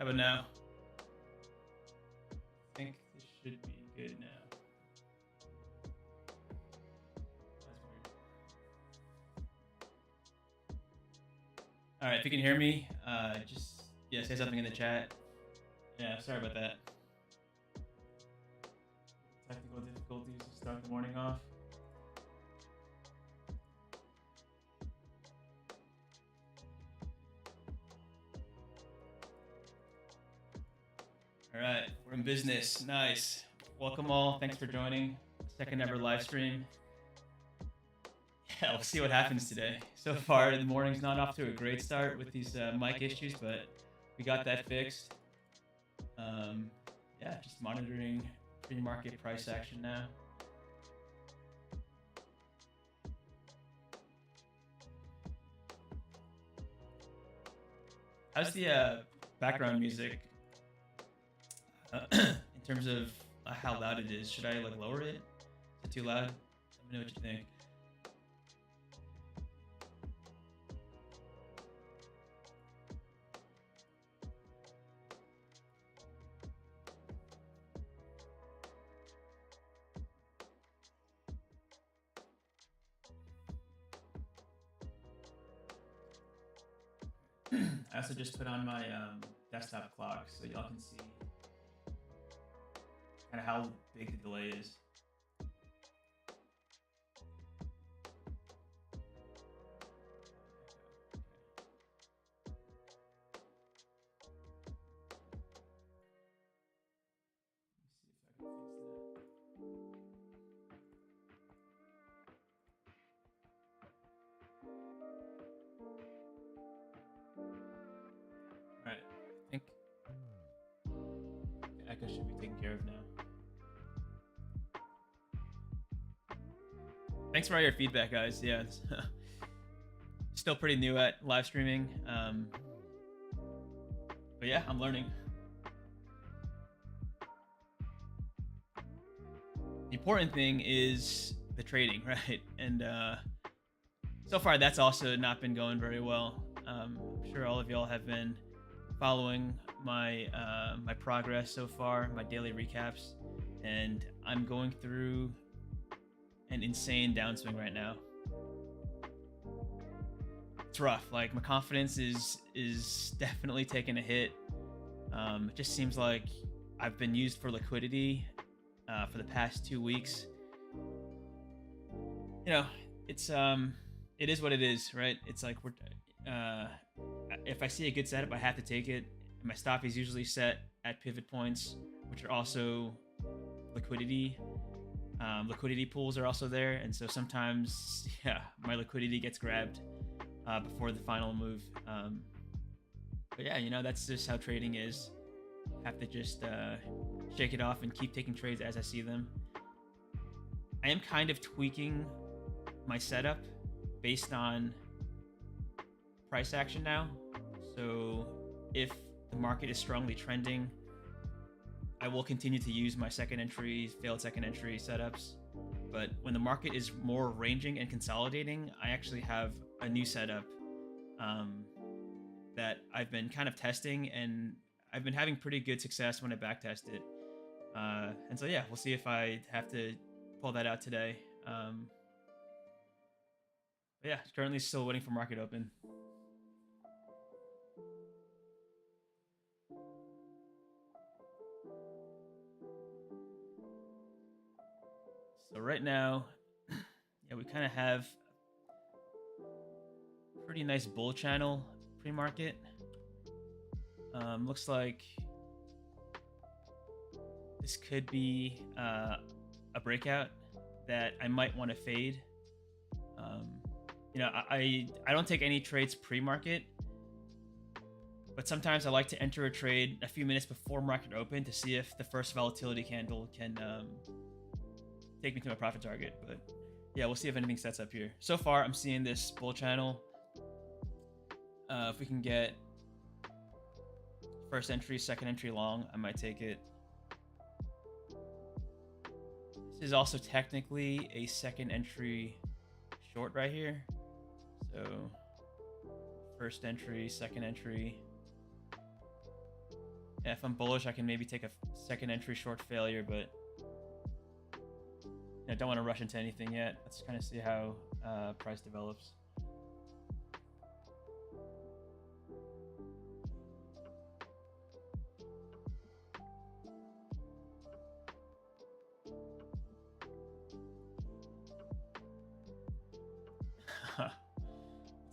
How about now? I think this should be good now. That's weird. All right, if you can hear me, just say something in the chat. Yeah, sorry about that. Technical difficulties to start the morning off. All right, we're in business. Nice. Welcome all. Thanks for joining. Second ever live stream. Yeah, we'll see what happens today. So far, the morning's not off to a great start with these mic issues, but we got that fixed. Yeah, just monitoring pre-market price action now. How's the background music in terms of how loud it is? Should I like lower it? Is it too loud? Let me know what you think. I also just put on my desktop clock so y'all can see kind of how big the delay is. Should be taken care of now. Thanks for all your feedback, guys. Yeah, it's still pretty new at live streaming, but yeah, I'm learning. The important thing is the trading, right? And so far, that's also not been going very well. I'm sure all of y'all have been following my my progress so far, my daily recaps, and I'm going through an insane downswing right now. It's rough. Like, my confidence is definitely taking a hit. It just seems like I've been used for liquidity for the past 2 weeks. You know, it's it is what it is, right? It's like we're if I see a good setup, I have to take it. My stop is usually set at pivot points, which are also liquidity. Liquidity pools are also there, and so sometimes, yeah, my liquidity gets grabbed before the final move. But yeah, you know, that's just how trading is. Have to just shake it off and keep taking trades as I see them. I am kind of tweaking my setup based on price action now. So if the market is strongly trending, I will continue to use my second entry, failed second entry setups. But when the market is more ranging and consolidating, I actually have a new setup that I've been kind of testing, and I've been having pretty good success when I backtest it. And so yeah, we'll see if I have to pull that out today. But yeah, currently still waiting for market open. So right now, yeah, we kind of have a pretty nice bull channel pre-market. Looks like this could be a breakout that I might want to fade. You know, I don't take any trades pre-market, but sometimes I like to enter a trade a few minutes before market open to see if the first volatility candle can take me to my profit target. But yeah, we'll see if anything sets up here. So far, I'm seeing this bull channel. If we can get first entry, second entry long, I might take it. This is also technically a second entry short right here. So first entry, second entry. Yeah, if I'm bullish, I can maybe take a second entry short failure, but I don't want to rush into anything yet. Let's kind of see how price develops.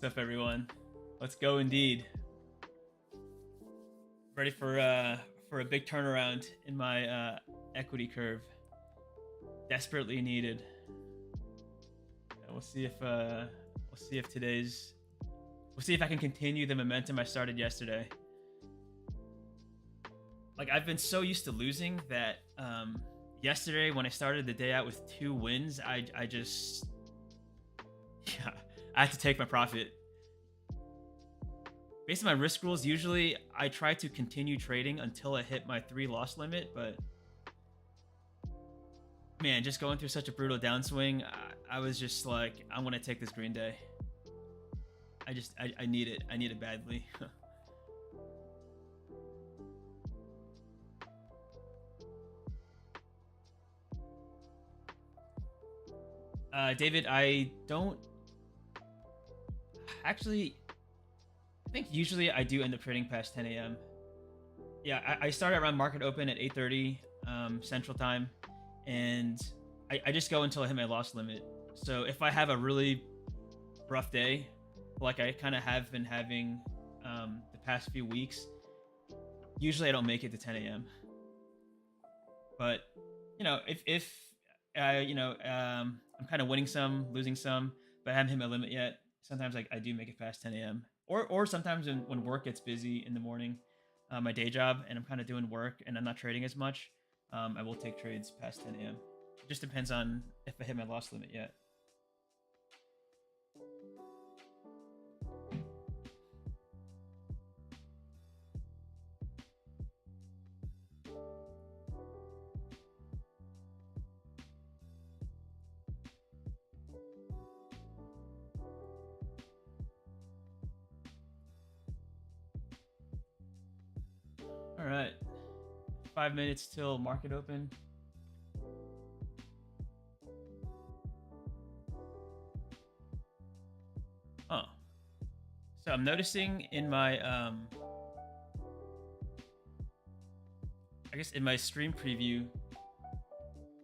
What's up, everyone? Let's go, indeed. Ready for a big turnaround in my equity curve. Desperately needed. We'll see if today's. We'll see if I can continue the momentum I started yesterday. Like, I've been so used to losing that yesterday when I started the day out with 2 wins, I just I had to take my profit. Based on my risk rules, usually I try to continue trading until I hit my 3 loss limit, but man, just going through such a brutal downswing, I was just like, I want to take this green day. I need it. I need it badly. David, I don't actually. I think usually I do end up trading past 10 a.m. Yeah, I start around market open at 8:30 Central Time, and I just go until I hit my loss limit. So if I have a really rough day, like I kind of have been having the past few weeks, usually I don't make it to 10 a.m. But you know, if I'm kind of winning some, losing some, but I haven't hit my limit yet, sometimes I do make it past 10 a.m. Or sometimes when work gets busy in the morning, my day job, and I'm kind of doing work and I'm not trading as much, I will take trades past 10 a.m. It just depends on if I hit my loss limit yet. All right, 5 minutes till market open. Oh, so I'm noticing in my I guess in my stream preview,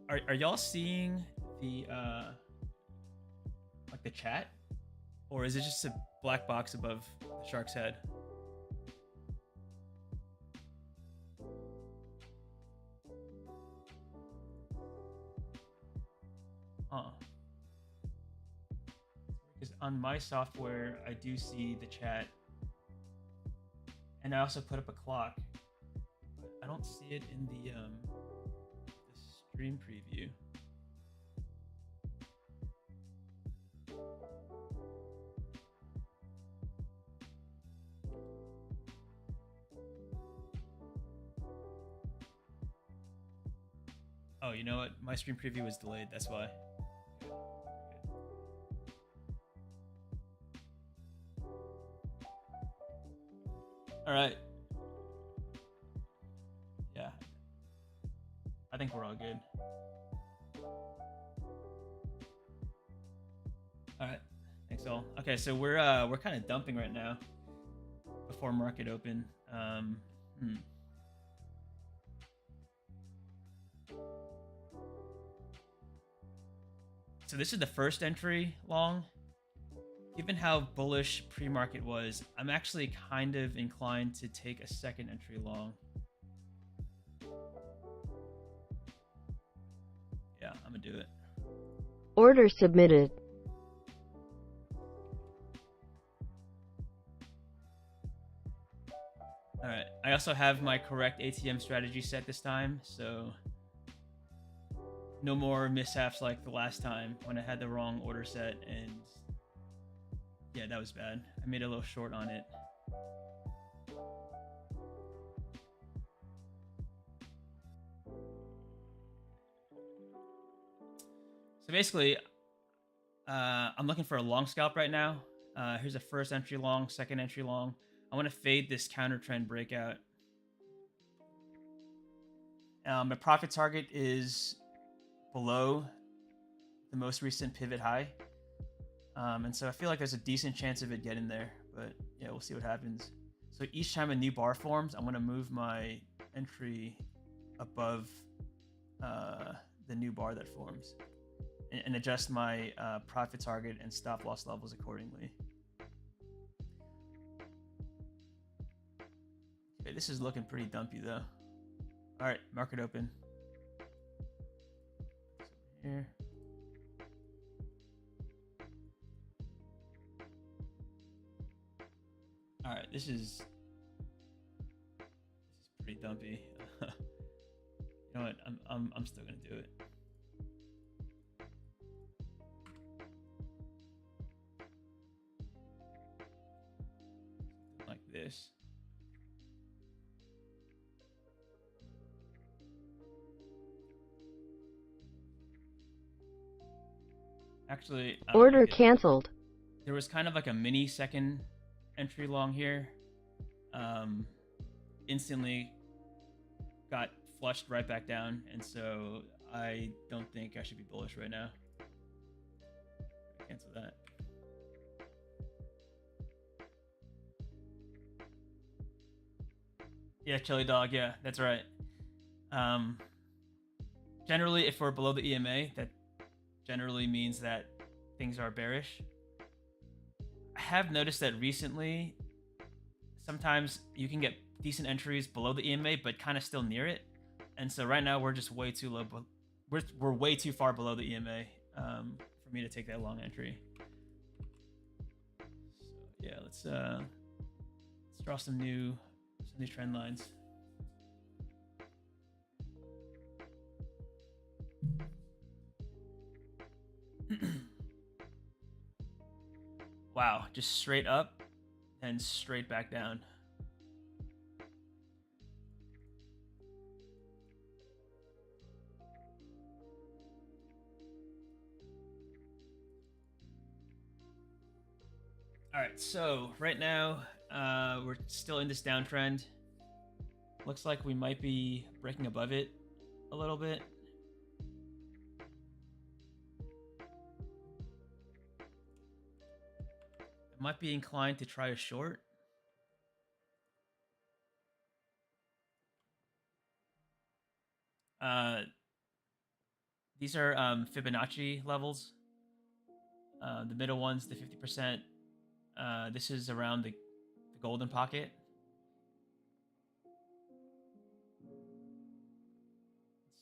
are y'all seeing the like the chat, or is it just a black box above the shark's head? Because on my software, I do see the chat, and I also put up a clock, but I don't see it in the stream preview. Oh, you know what? My stream preview was delayed. That's why. All right. Yeah. I think we're all good. All right. Thanks all. Okay, so we're kind of dumping right now before market open. So this is the first entry long. Given how bullish pre-market was, I'm actually kind of inclined to take a second entry long. Yeah, I'm gonna do it. Order submitted. All right, I also have my correct ATM strategy set this time, so no more mishaps like the last time when I had the wrong order set, and yeah, that was bad. I made a little short on it. So basically, I'm looking for a long scalp right now. Here's a first entry long, second entry long. I want to fade this counter trend breakout. My profit target is below the most recent pivot high. And so I feel like there's a decent chance of it getting there, but yeah, we'll see what happens. So each time a new bar forms, I'm going to move my entry above the new bar that forms and adjust my profit target and stop loss levels accordingly. Okay, this is looking pretty dumpy though. All right, market open. Here. All right, this is pretty dumpy. You know what? I'm still gonna do it. Like this. Actually, Order canceled. There was kind of like a mini second entry long here. Instantly got flushed right back down, and so I don't think I should be bullish right now. Cancel that. Yeah, Chili Dog, yeah, that's right. Generally, if we're below the EMA, that generally means that things are bearish. I have noticed that recently, sometimes you can get decent entries below the EMA, but kind of still near it. And so right now we're just way too low. We're way too far below the EMA for me to take that long entry. So yeah, let's draw some new trend lines. Wow, just straight up and straight back down. All right, so right now we're still in this downtrend. Looks like we might be breaking above it a little bit. I might be inclined to try a short. These are Fibonacci levels. The middle one's the 50%. This is around the golden pocket.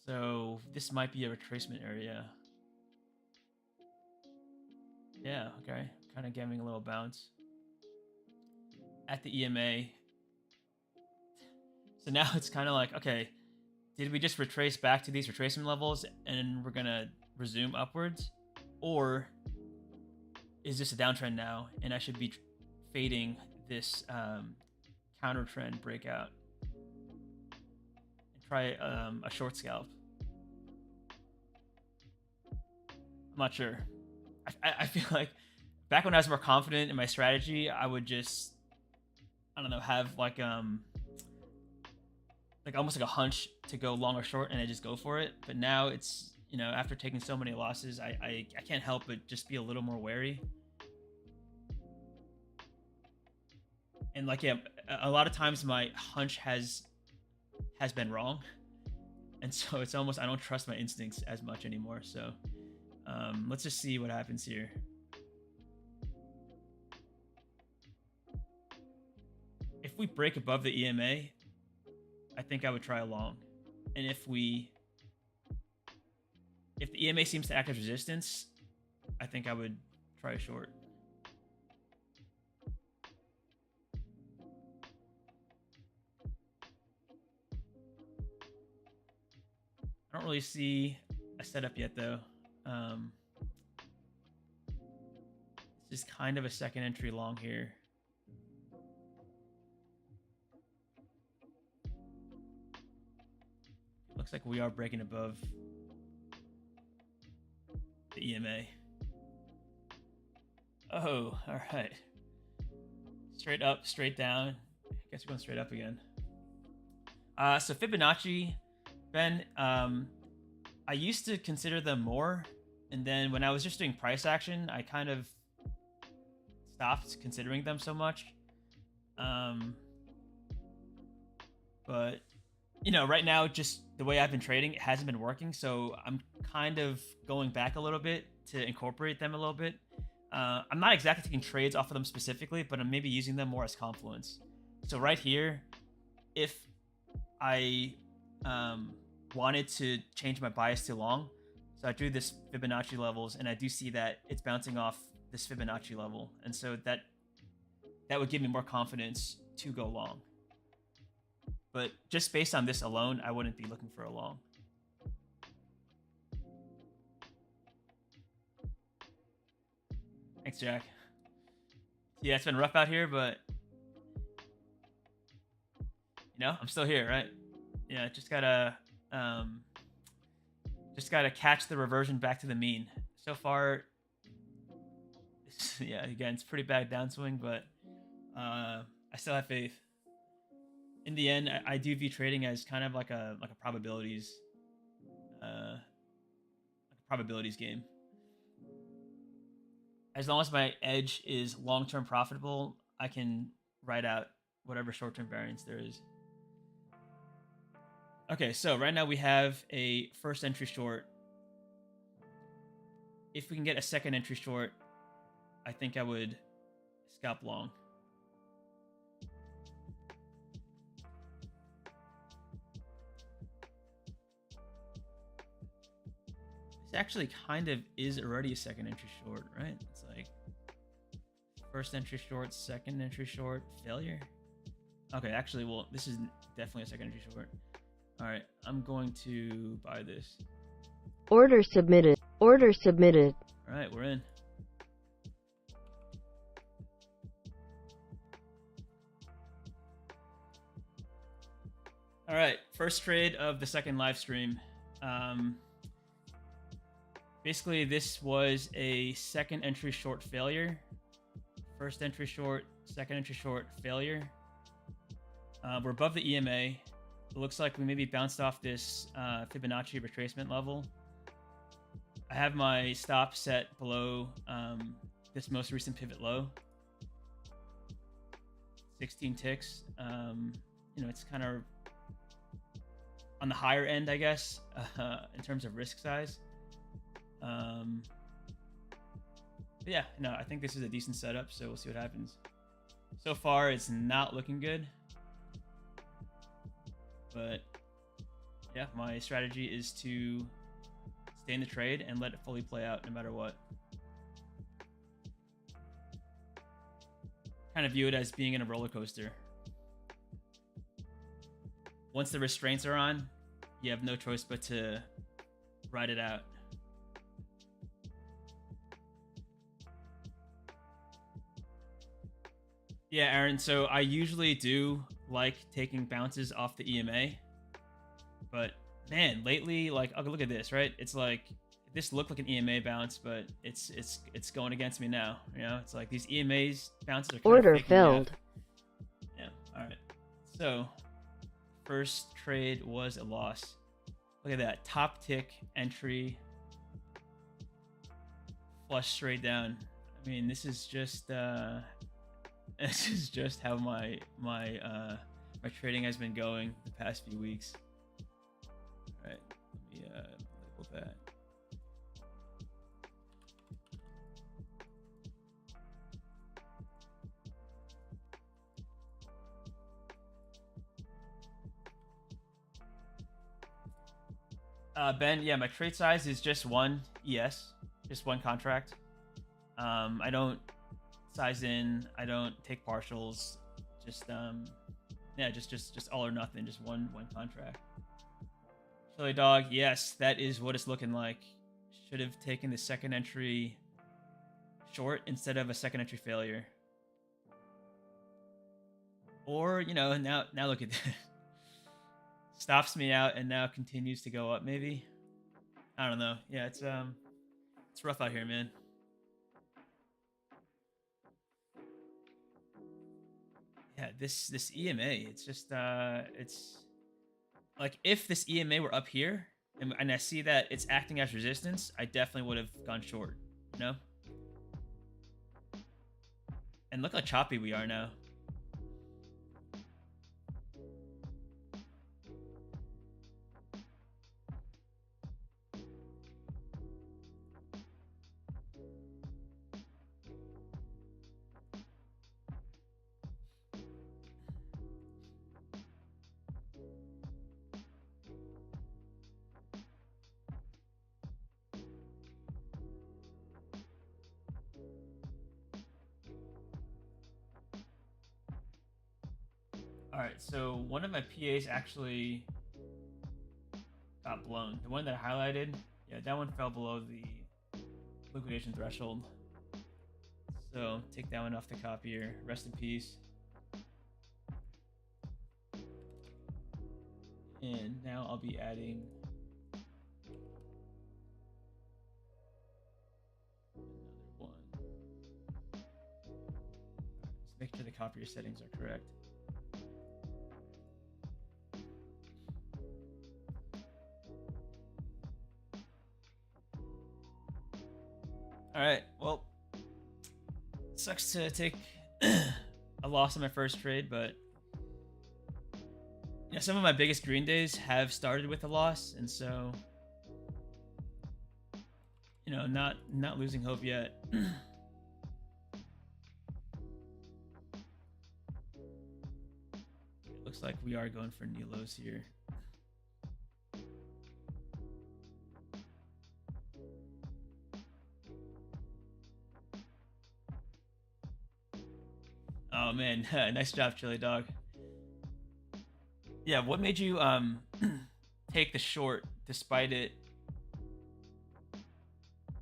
So this might be a retracement area. Yeah, okay. Kind of giving a little bounce at the EMA. So now it's kind of like, okay, did we just retrace back to these retracement levels and we're going to resume upwards? Or is this a downtrend now and I should be fading this counter trend breakout and try a short scalp? I'm not sure. I feel like back when I was more confident in my strategy, I would just, I don't know, have like almost like a hunch to go long or short and I just go for it. But now it's, you know, after taking so many losses, I can't help but just be a little more wary. And like, yeah, a lot of times my hunch has been wrong. And so it's almost, I don't trust my instincts as much anymore. So let's just see what happens here. If we break above the EMA, I think I would try a long. And if the EMA seems to act as resistance, I think I would try a short. I don't really see a setup yet though. It's just kind of a second entry long here. Looks like we are breaking above the EMA. Oh, all right. Straight up, straight down. I guess we're going straight up again. So Fibonacci Ben, I used to consider them more, and then when I was just doing price action, I kind of stopped considering them so much. But right now, just the way I've been trading, it hasn't been working, so I'm kind of going back a little bit to incorporate them a little bit. I'm not exactly taking trades off of them specifically, but I'm maybe using them more as confluence. So right here, if I wanted to change my bias to long, so I drew this Fibonacci levels, and I do see that it's bouncing off this Fibonacci level, and so that would give me more confidence to go long. But just based on this alone, I wouldn't be looking for a long. Thanks, Jack. Yeah, it's been rough out here, but I'm still here, right? Yeah, just gotta catch the reversion back to the mean. So far, yeah, again, it's pretty bad downswing, but I still have faith. In the end, I do view trading as kind of like a probabilities game. As long as my edge is long-term profitable, I can ride out whatever short-term variance there is. Okay, so right now we have a first entry short. If we can get a second entry short, I think I would scalp long. This actually kind of is already a second entry short, right? It's like first entry short, second entry short, failure. Okay, actually, well, this is definitely a second entry short. All right, I'm going to buy this. Order submitted. Order submitted. All right, we're in. All right, first trade of the second live stream. Basically, this was a second entry short failure. First entry short, second entry short failure. We're above the EMA. It looks like we maybe bounced off this Fibonacci retracement level. I have my stop set below this most recent pivot low. 16 ticks. It's kind of on the higher end, I guess, in terms of risk size. But yeah, no, I think this is a decent setup, so we'll see what happens. So far, it's not looking good. But yeah, my strategy is to stay in the trade and let it fully play out no matter what. Kind of view it as being in a roller coaster. Once the restraints are on, you have no choice but to ride it out. Yeah, Aaron, so I usually do like taking bounces off the EMA, but man, lately, like, look at this, right? It's like this looked like an EMA bounce, but it's going against me now. It's like these EMAs bounces are kind Order of faking filled. Yeah, all right. So first trade was a loss. Look at that top tick entry, flush straight down. I mean, this is just this is just how my trading has been going the past few weeks. All right, let me label that. Ben, yeah, my trade size is just one ES, just one contract. I don't size in, I don't take partials, just just all or nothing, just one contract. Chili Dog, yes, that is what it's looking like. Should have taken the second entry short instead of a second entry failure. Or, now look at this. Stops me out and now continues to go up, maybe. I don't know. Yeah, it's rough out here, man. Yeah, this EMA, it's just it's Like if this EMA were up here and I see that it's acting as resistance, I definitely would have gone short, you know? And look how choppy we are now. All right, so one of my PAs actually got blown. The one that I highlighted, yeah, that one fell below the liquidation threshold. So take that one off the copier. Rest in peace. And now I'll be adding another one. Let's make sure the copier settings are correct. All right, well, sucks to take a loss on my first trade, but yeah, some of my biggest green days have started with a loss, and so you know, not losing hope yet. It looks like we are going for new lows here. Oh man, nice job, Chili Dog. Yeah, what made you take the short despite it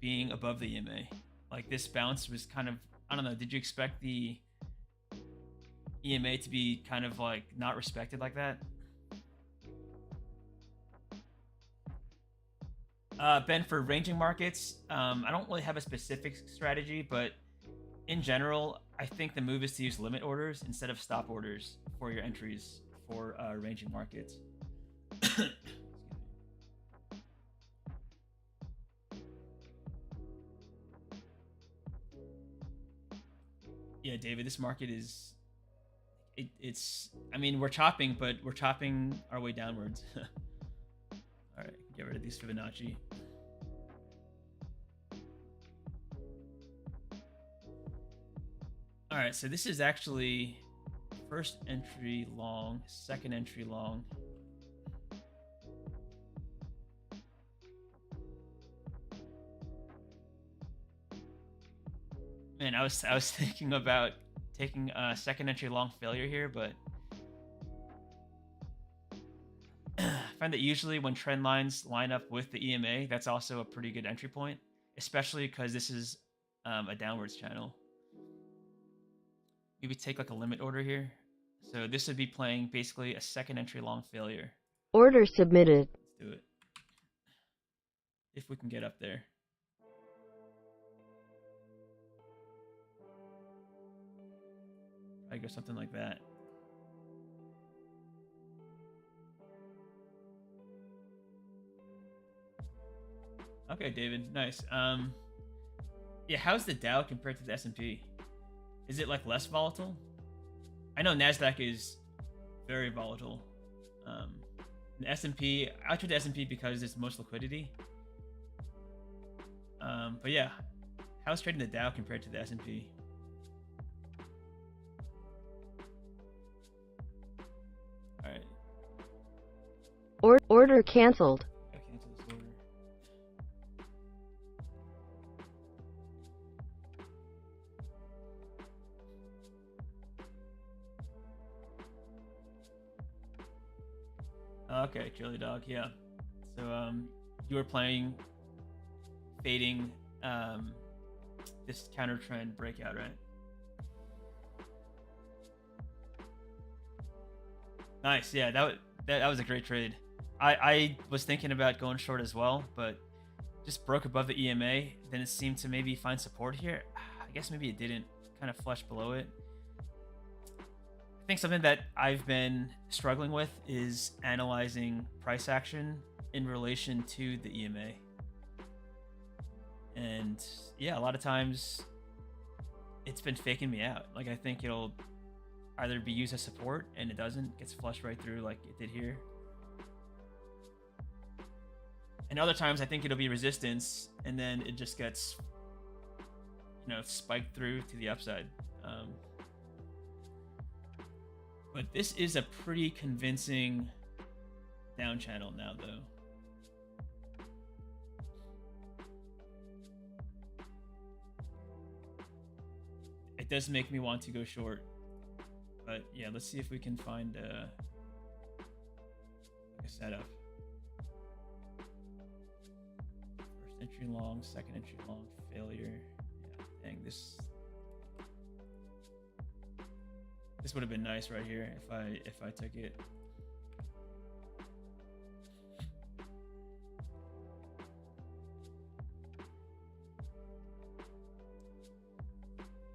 being above the EMA? Like this bounce was kind of, I don't know, did you expect the EMA to be kind of like not respected like that? Ben, for ranging markets, I don't really have a specific strategy, but in general, I think the move is to use limit orders instead of stop orders for your entries for ranging markets. Yeah, David, this market is it's I mean, we're chopping, but we're chopping our way downwards. All right, get rid of these Fibonacci. All right, so this is actually first entry long, second entry long. Man, I was thinking about taking a second entry long failure here, but I find that usually when trend lines line up with the EMA, that's also a pretty good entry point, especially because this is a downwards channel. Maybe take like a limit order here. So this would be playing basically a second entry long failure. Order submitted. Let's do it. If we can get up there. I go something like that. Okay, David, nice. Yeah, how's the Dow compared to the S&P? Is it like less volatile? I know Nasdaq is very volatile. The S&P, I trade the S&P because it's most liquidity. But yeah, how's trading the Dow compared to the S&P? All right. Order canceled. Gotta cancel this order. Okay, Chili Dog, yeah. So you were playing fading this counter trend breakout, right? Nice, yeah, that was a great trade. I was thinking about going short as well, but just broke above the EMA. Then it seemed to maybe find support here. I guess maybe it didn't. Kind of flushed below it. I think something that I've been struggling with is analyzing price action in relation to the EMA. And yeah, a lot of times it's been faking me out. Like, I think it'll either be used as support and it doesn't, gets flushed right through like it did here. And other times I think it'll be resistance and then it just gets, you know, spiked through to the upside. But this is a pretty convincing down channel now, though. It does make me want to go short. But yeah, let's see if we can find a setup. First entry long, second entry long, failure. Yeah, dang, this would have been nice right here if I took it.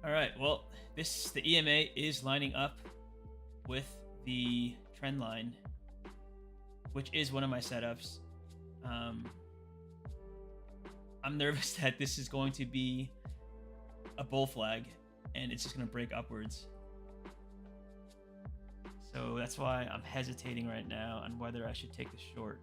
All right, well, the EMA is lining up with the trend line, which is one of my setups. I'm nervous that this is going to be a bull flag and it's just going to break upwards. So that's why I'm hesitating right now on whether I should take the short.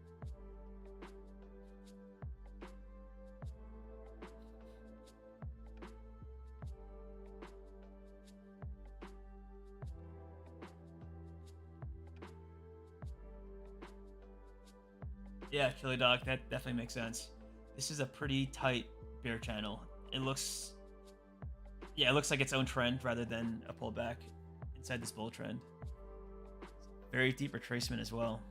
Yeah, Chili Dog, that definitely makes sense. This is a pretty tight bear channel. It looks like its own trend rather than a pullback inside this bull trend. Very deep retracement as well.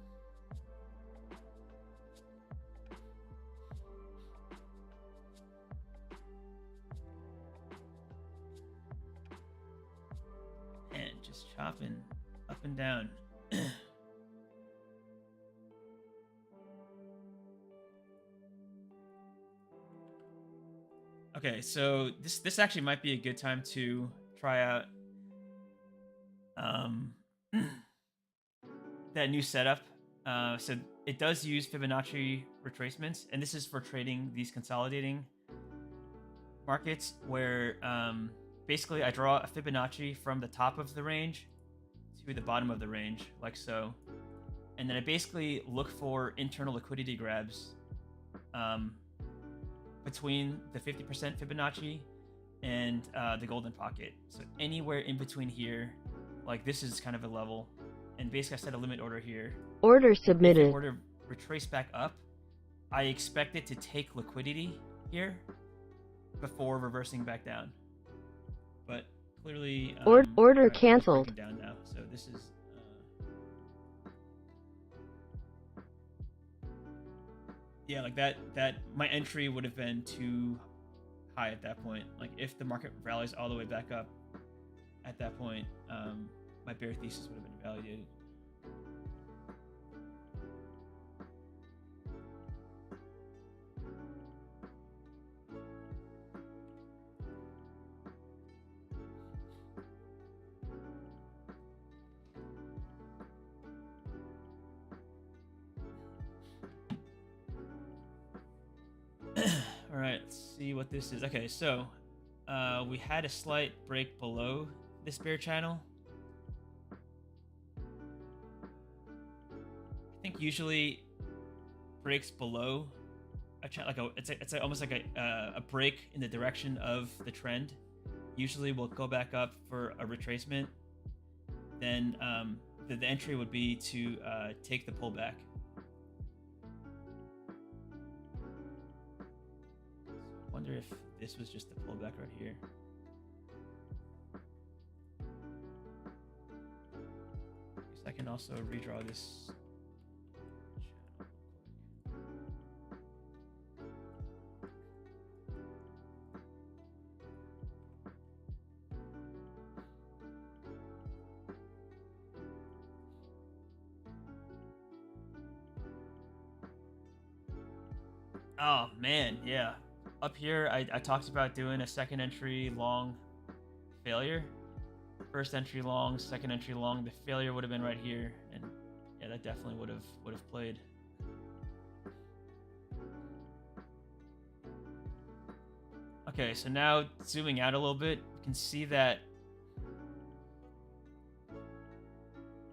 And just chopping up and down. Okay, so this actually might be a good time to try out that new setup. So it does use Fibonacci retracements, and this is for trading these consolidating markets where basically I draw a Fibonacci from the top of the range to the bottom of the range, like so. And then I basically look for internal liquidity grabs between the 50% Fibonacci and the golden pocket. So anywhere in between here, like this is kind of a level. And basically I set a limit order here. Order submitted. If the order retrace back up, I expect it to take liquidity here before reversing back down. But clearly order canceled. Down now. So this is yeah, like that my entry would have been too high at that point. Like if the market rallies all the way back up at that point, my bear thesis would have been validated. All right, let's see what this is. Okay, so we had a slight break below this bear channel. I think usually breaks below a channel, like it's almost like a break in the direction of the trend. Usually we'll go back up for a retracement. Then the entry would be to take the pullback. I wonder if this was just the pullback right here. I can also redraw this channel. Oh man, yeah. Up here, I talked about doing a second entry long failure. First entry long, second entry long. The failure would have been right here, and yeah, that definitely would have played. Okay, so now zooming out a little bit, you can see that,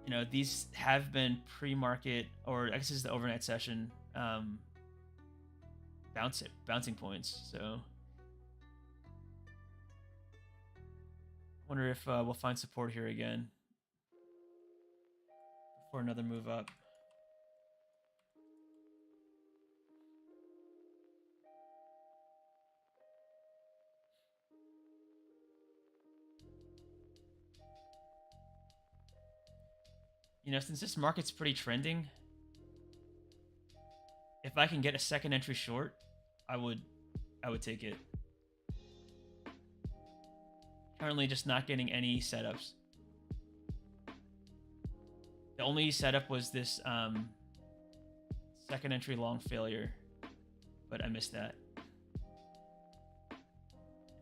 you know, these have been pre-market, or I guess this is the overnight session, bouncing points. So I wonder if we'll find support here again for another move up. You know, since this market's pretty trending, if I can get a second entry short, I would take it. Currently just not getting any setups. The only setup was this second entry long failure, but I missed that.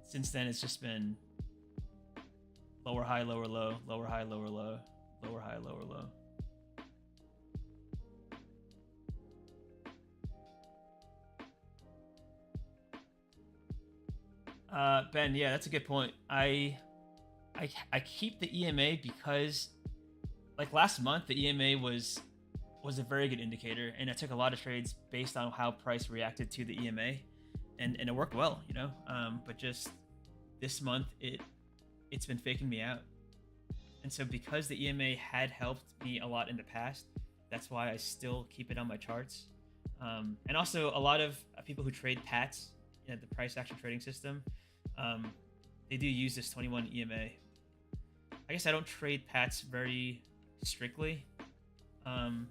Since then, it's just been lower high, lower low, lower high, lower low, lower high, lower low. Ben, yeah, that's a good point. I keep the EMA because, like last month, the EMA was a very good indicator, and I took a lot of trades based on how price reacted to the EMA, and it worked well, you know. But just this month, it's been faking me out, and so because the EMA had helped me a lot in the past, that's why I still keep it on my charts. And also, a lot of people who trade PATs, you know, the price action trading system, they do use this 21 EMA. I guess I don't trade PATs very strictly. And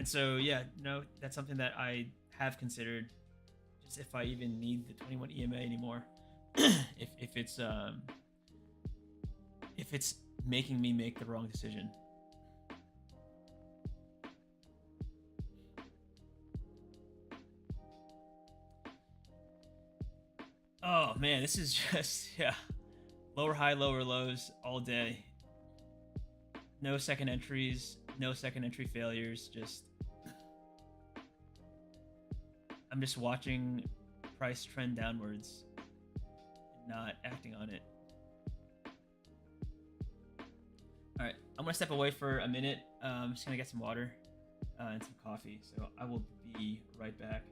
so, yeah, no, that's something that I have considered, just if I even need the 21 EMA anymore. if it's making me make the wrong decision. Oh man, this is just, yeah, lower high, lower lows all day. No second entries, no second entry failures. Just, I'm just watching price trend downwards, not acting on it. All right, I'm gonna step away for a minute. I'm just gonna get some water and some coffee. So I will be right back.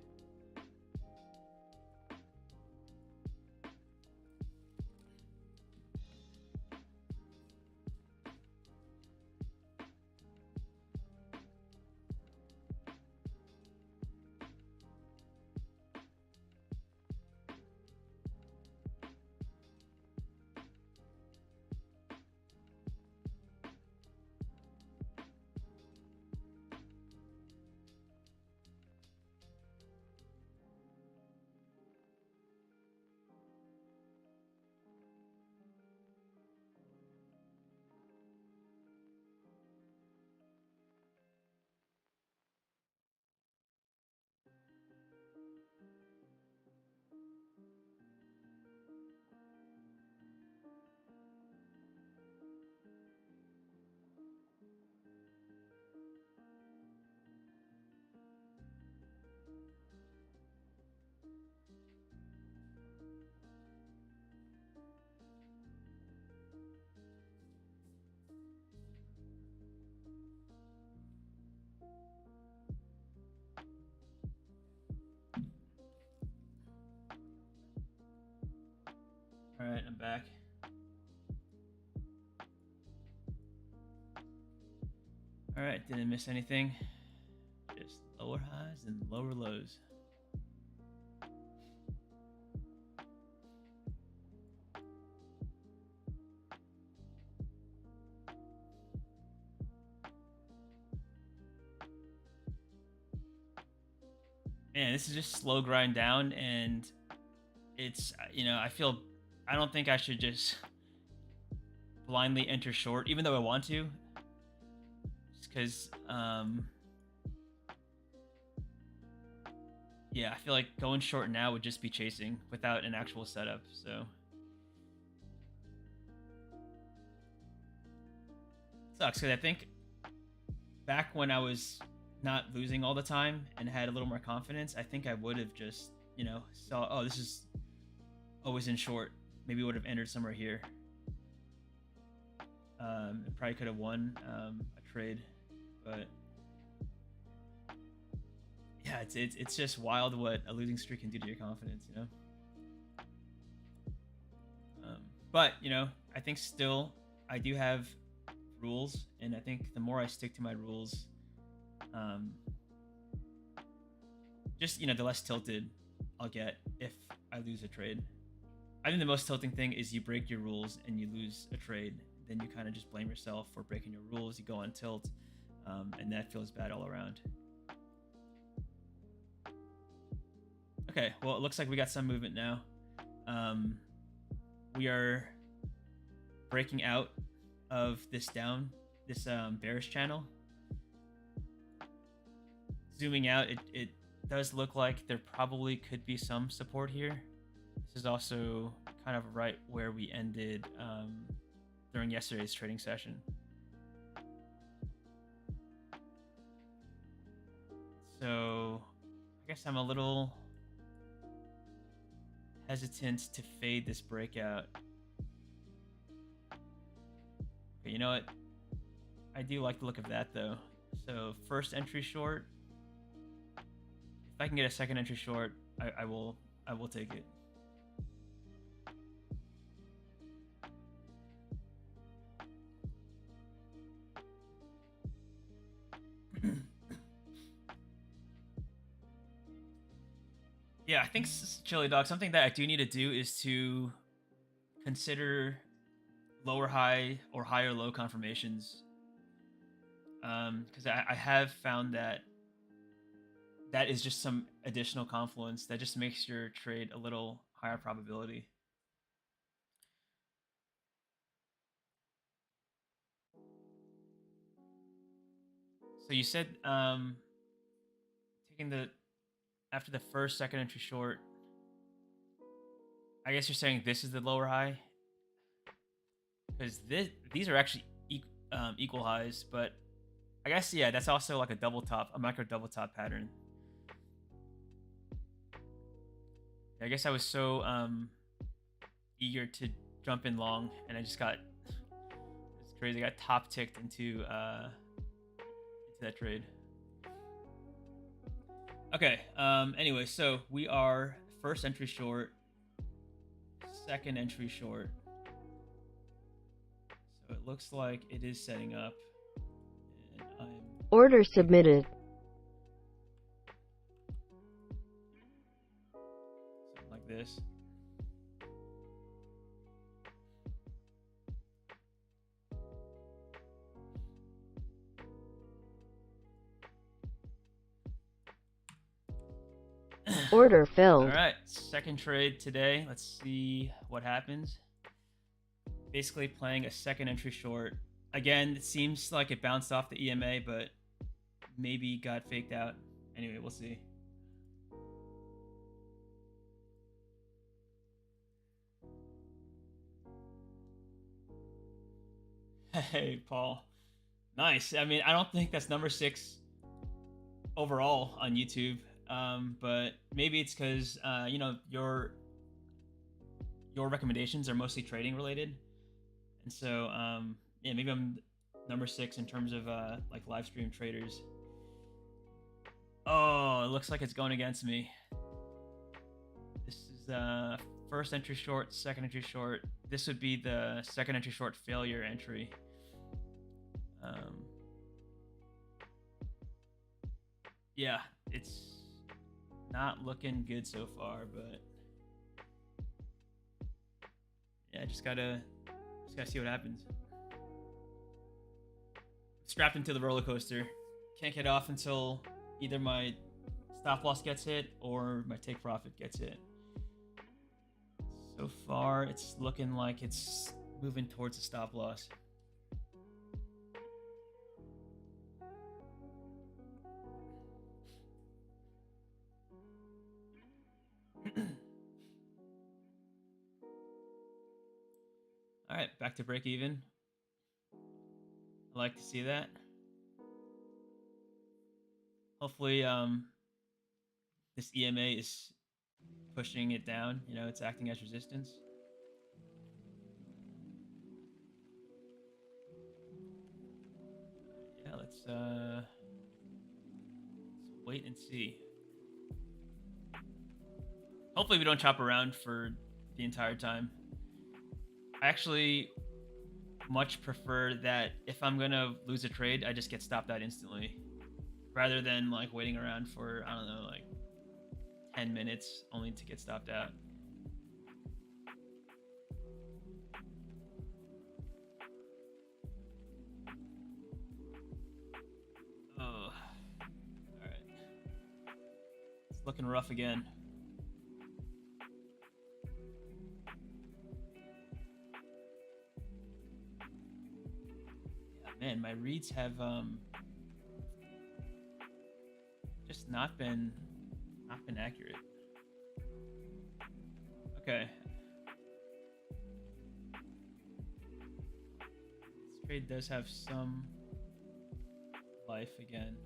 All right, I'm back. All right, didn't miss anything. Just lower highs and lower lows. Man, this is just slow grind down, and it's, you know, I don't think I should just blindly enter short, even though I want to, just because, yeah, I feel like going short now would just be chasing without an actual setup. So Sucks because I think back when I was not losing all the time and had a little more confidence, I think I would have just, you know, saw, oh, this is always in short. Maybe would have entered somewhere here. And probably could have won a trade, but yeah, it's just wild what a losing streak can do to your confidence, you know. But you know, I think still I do have rules, and I think the more I stick to my rules, just, you know, the less tilted I'll get if I lose a trade. I think the most tilting thing is you break your rules and you lose a trade. Then you kind of just blame yourself for breaking your rules. You go on tilt, and that feels bad all around. Okay, well, it looks like we got some movement now. We are breaking out of this bearish channel. Zooming out, it does look like there probably could be some support here. This is also kind of right where we ended during yesterday's trading session. So I guess I'm a little hesitant to fade this breakout. Okay, you know what? I do like the look of that though. So first entry short. If I can get a second entry short, I will take it. Yeah, I think, Chili Dog, something that I do need to do is to consider lower high or higher low confirmations. Because I have found that is just some additional confluence that just makes your trade a little higher probability. So you said taking after the first second entry short, I guess you're saying this is the lower high, because these are actually equal highs, but I guess, yeah, that's also like a micro double top pattern. I guess I was so eager to jump in long, and I just got, it's crazy, I got top ticked into that trade. Okay, anyway, so we are first entry short, second entry short. So it looks like it is setting up. And Order submitted. Something like this. Order filled. All right, second trade today. Let's see what happens. Basically playing a second entry short. Again, it seems like it bounced off the EMA, but maybe got faked out. Anyway, we'll see. Hey, Paul. Nice. I mean, I don't think that's number 6 overall on YouTube, but maybe it's because you know, your recommendations are mostly trading related, and so yeah, maybe I'm number 6 in terms of like live stream traders. Oh, it looks like it's going against me. This is first entry short, second entry short. This would be the second entry short failure entry. Yeah, it's not looking good so far, but yeah, just gotta see what happens. Strapped into the roller coaster. Can't get off until either my stop loss gets hit or my take profit gets hit. So far, it's looking like it's moving towards a stop loss. All right, back to break even. I like to see that. Hopefully, this EMA is pushing it down. You know, it's acting as resistance. Yeah, let's wait and see. Hopefully we don't chop around for the entire time. I actually much prefer that if I'm gonna lose a trade, I just get stopped out instantly, rather than like waiting around for, I don't know, like 10 minutes only to get stopped out. Oh, all right. It's looking rough again. Man, my reads have just not been accurate. Okay. This trade does have some life again.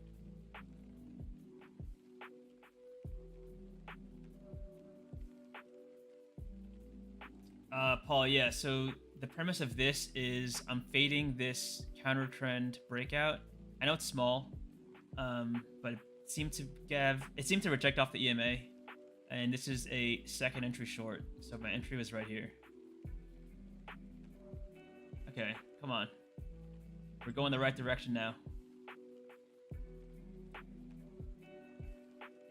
Paul, yeah, so the premise of this is I'm fading this counter trend breakout. I know it's small, but it seemed to reject off the EMA, and this is a second entry short, so my entry was right here. Okay, come on. We're going the right direction now.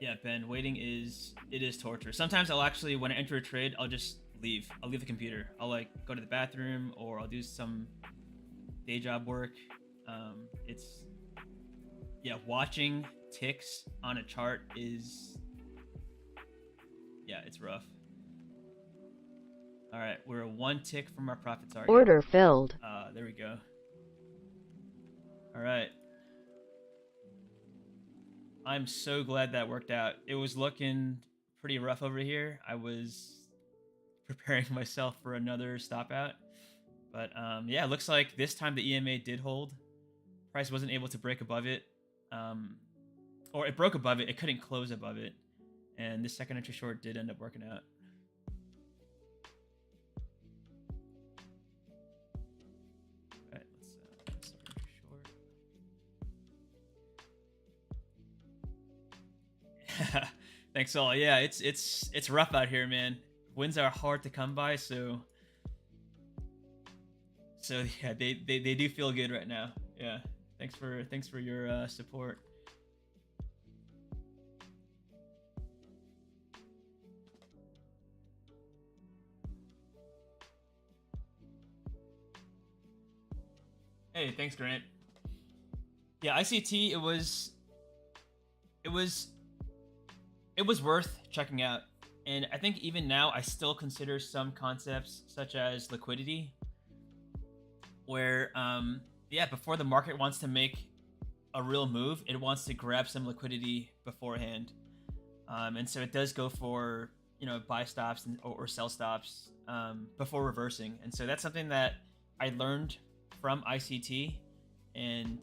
Yeah, Ben, waiting is torture. Sometimes I'll actually, when I enter a trade, I'll just leave. I'll leave the computer. I'll like go to the bathroom, or I'll do some day job work. It's, yeah, watching ticks on a chart is, yeah, it's rough. All right, we're one tick from our profit target. Order filled. There we go. All right. I'm so glad that worked out. It was looking pretty rough over here. I was preparing myself for another stop out. But yeah, it looks like this time the EMA did hold. Price wasn't able to break above it. Or it broke above it. It couldn't close above it. And this second entry short did end up working out. All right, let's start entry short. Thanks all. Yeah, it's rough out here, man. Wins are hard to come by, so yeah, they do feel good right now. Yeah, thanks for your support. Hey, thanks, Grant. Yeah, ICT, it was worth checking out. And I think even now, I still consider some concepts such as liquidity, where, yeah, before the market wants to make a real move, it wants to grab some liquidity beforehand. And so it does go for, you know, buy stops or sell stops before reversing. And so that's something that I learned from ICT. And,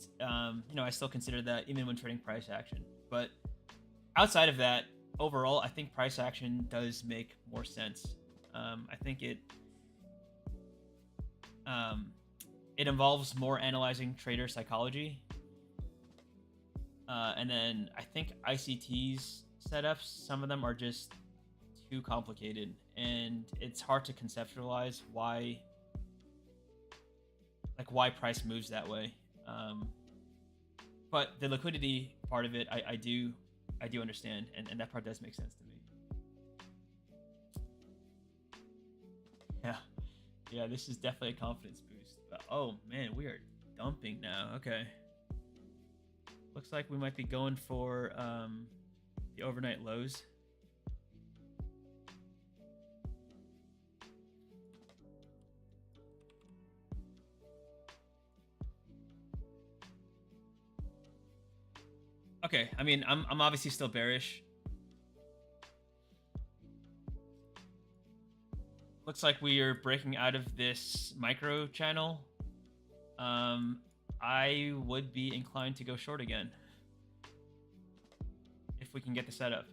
you know, I still consider that even when trading price action. But outside of that, overall, I think price action does make more sense. I think it involves more analyzing trader psychology. And then I think ICT's setups, some of them are just too complicated, and it's hard to conceptualize why price moves that way. But the liquidity part of it, I do understand, and that part does make sense to me. Yeah, this is definitely a confidence boost. But, oh man, we are dumping now. Okay, looks like we might be going for the overnight lows. Okay, I mean, I'm obviously still bearish. Looks like we are breaking out of this micro channel. I would be inclined to go short again if we can get the setup.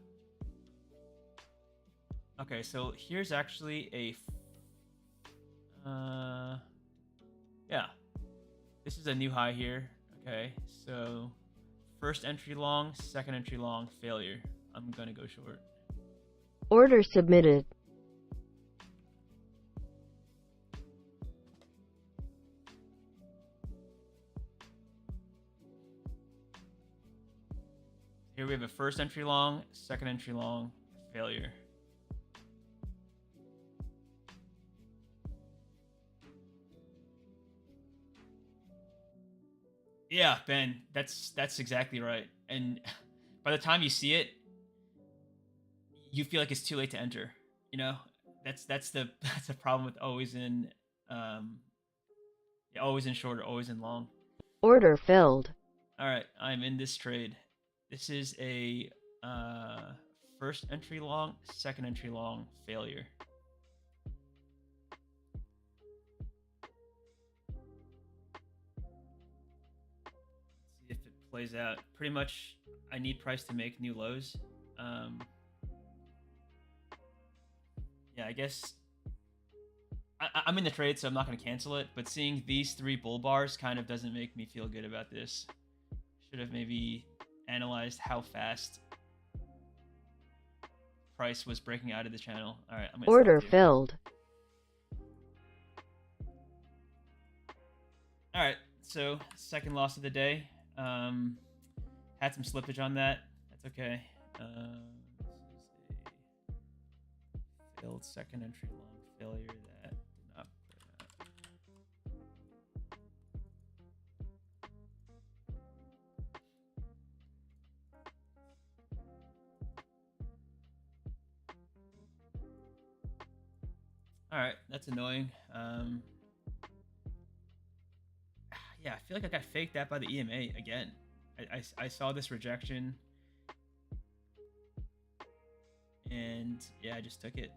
Okay, so here's actually a yeah, this is a new high here. Okay, so first entry long, second entry long, failure. I'm gonna go short. Order submitted. Here we have a first entry long, second entry long, failure. Yeah, Ben, that's exactly right. And by the time you see it, you feel like it's too late to enter. You know, that's the that's the problem with always in short or always in long. Order filled. All right, I'm in this trade. This is a first entry long, second entry long, failure. Let's see if it plays out. Pretty much, I need price to make new lows. Yeah, I guess I'm in the trade, so I'm not going to cancel it. But seeing these 3 bull bars kind of doesn't make me feel good about this. Should have maybe analyzed how fast price was breaking out of the channel. All right, I'm gonna Order stop here. filled. All right, so second loss of the day. Had some slippage on that. That's okay. This is a failed second entry long failure that did not play out. All right, that's annoying. Yeah, I feel like I got faked out by the EMA again. I saw this rejection, and yeah, I just took it.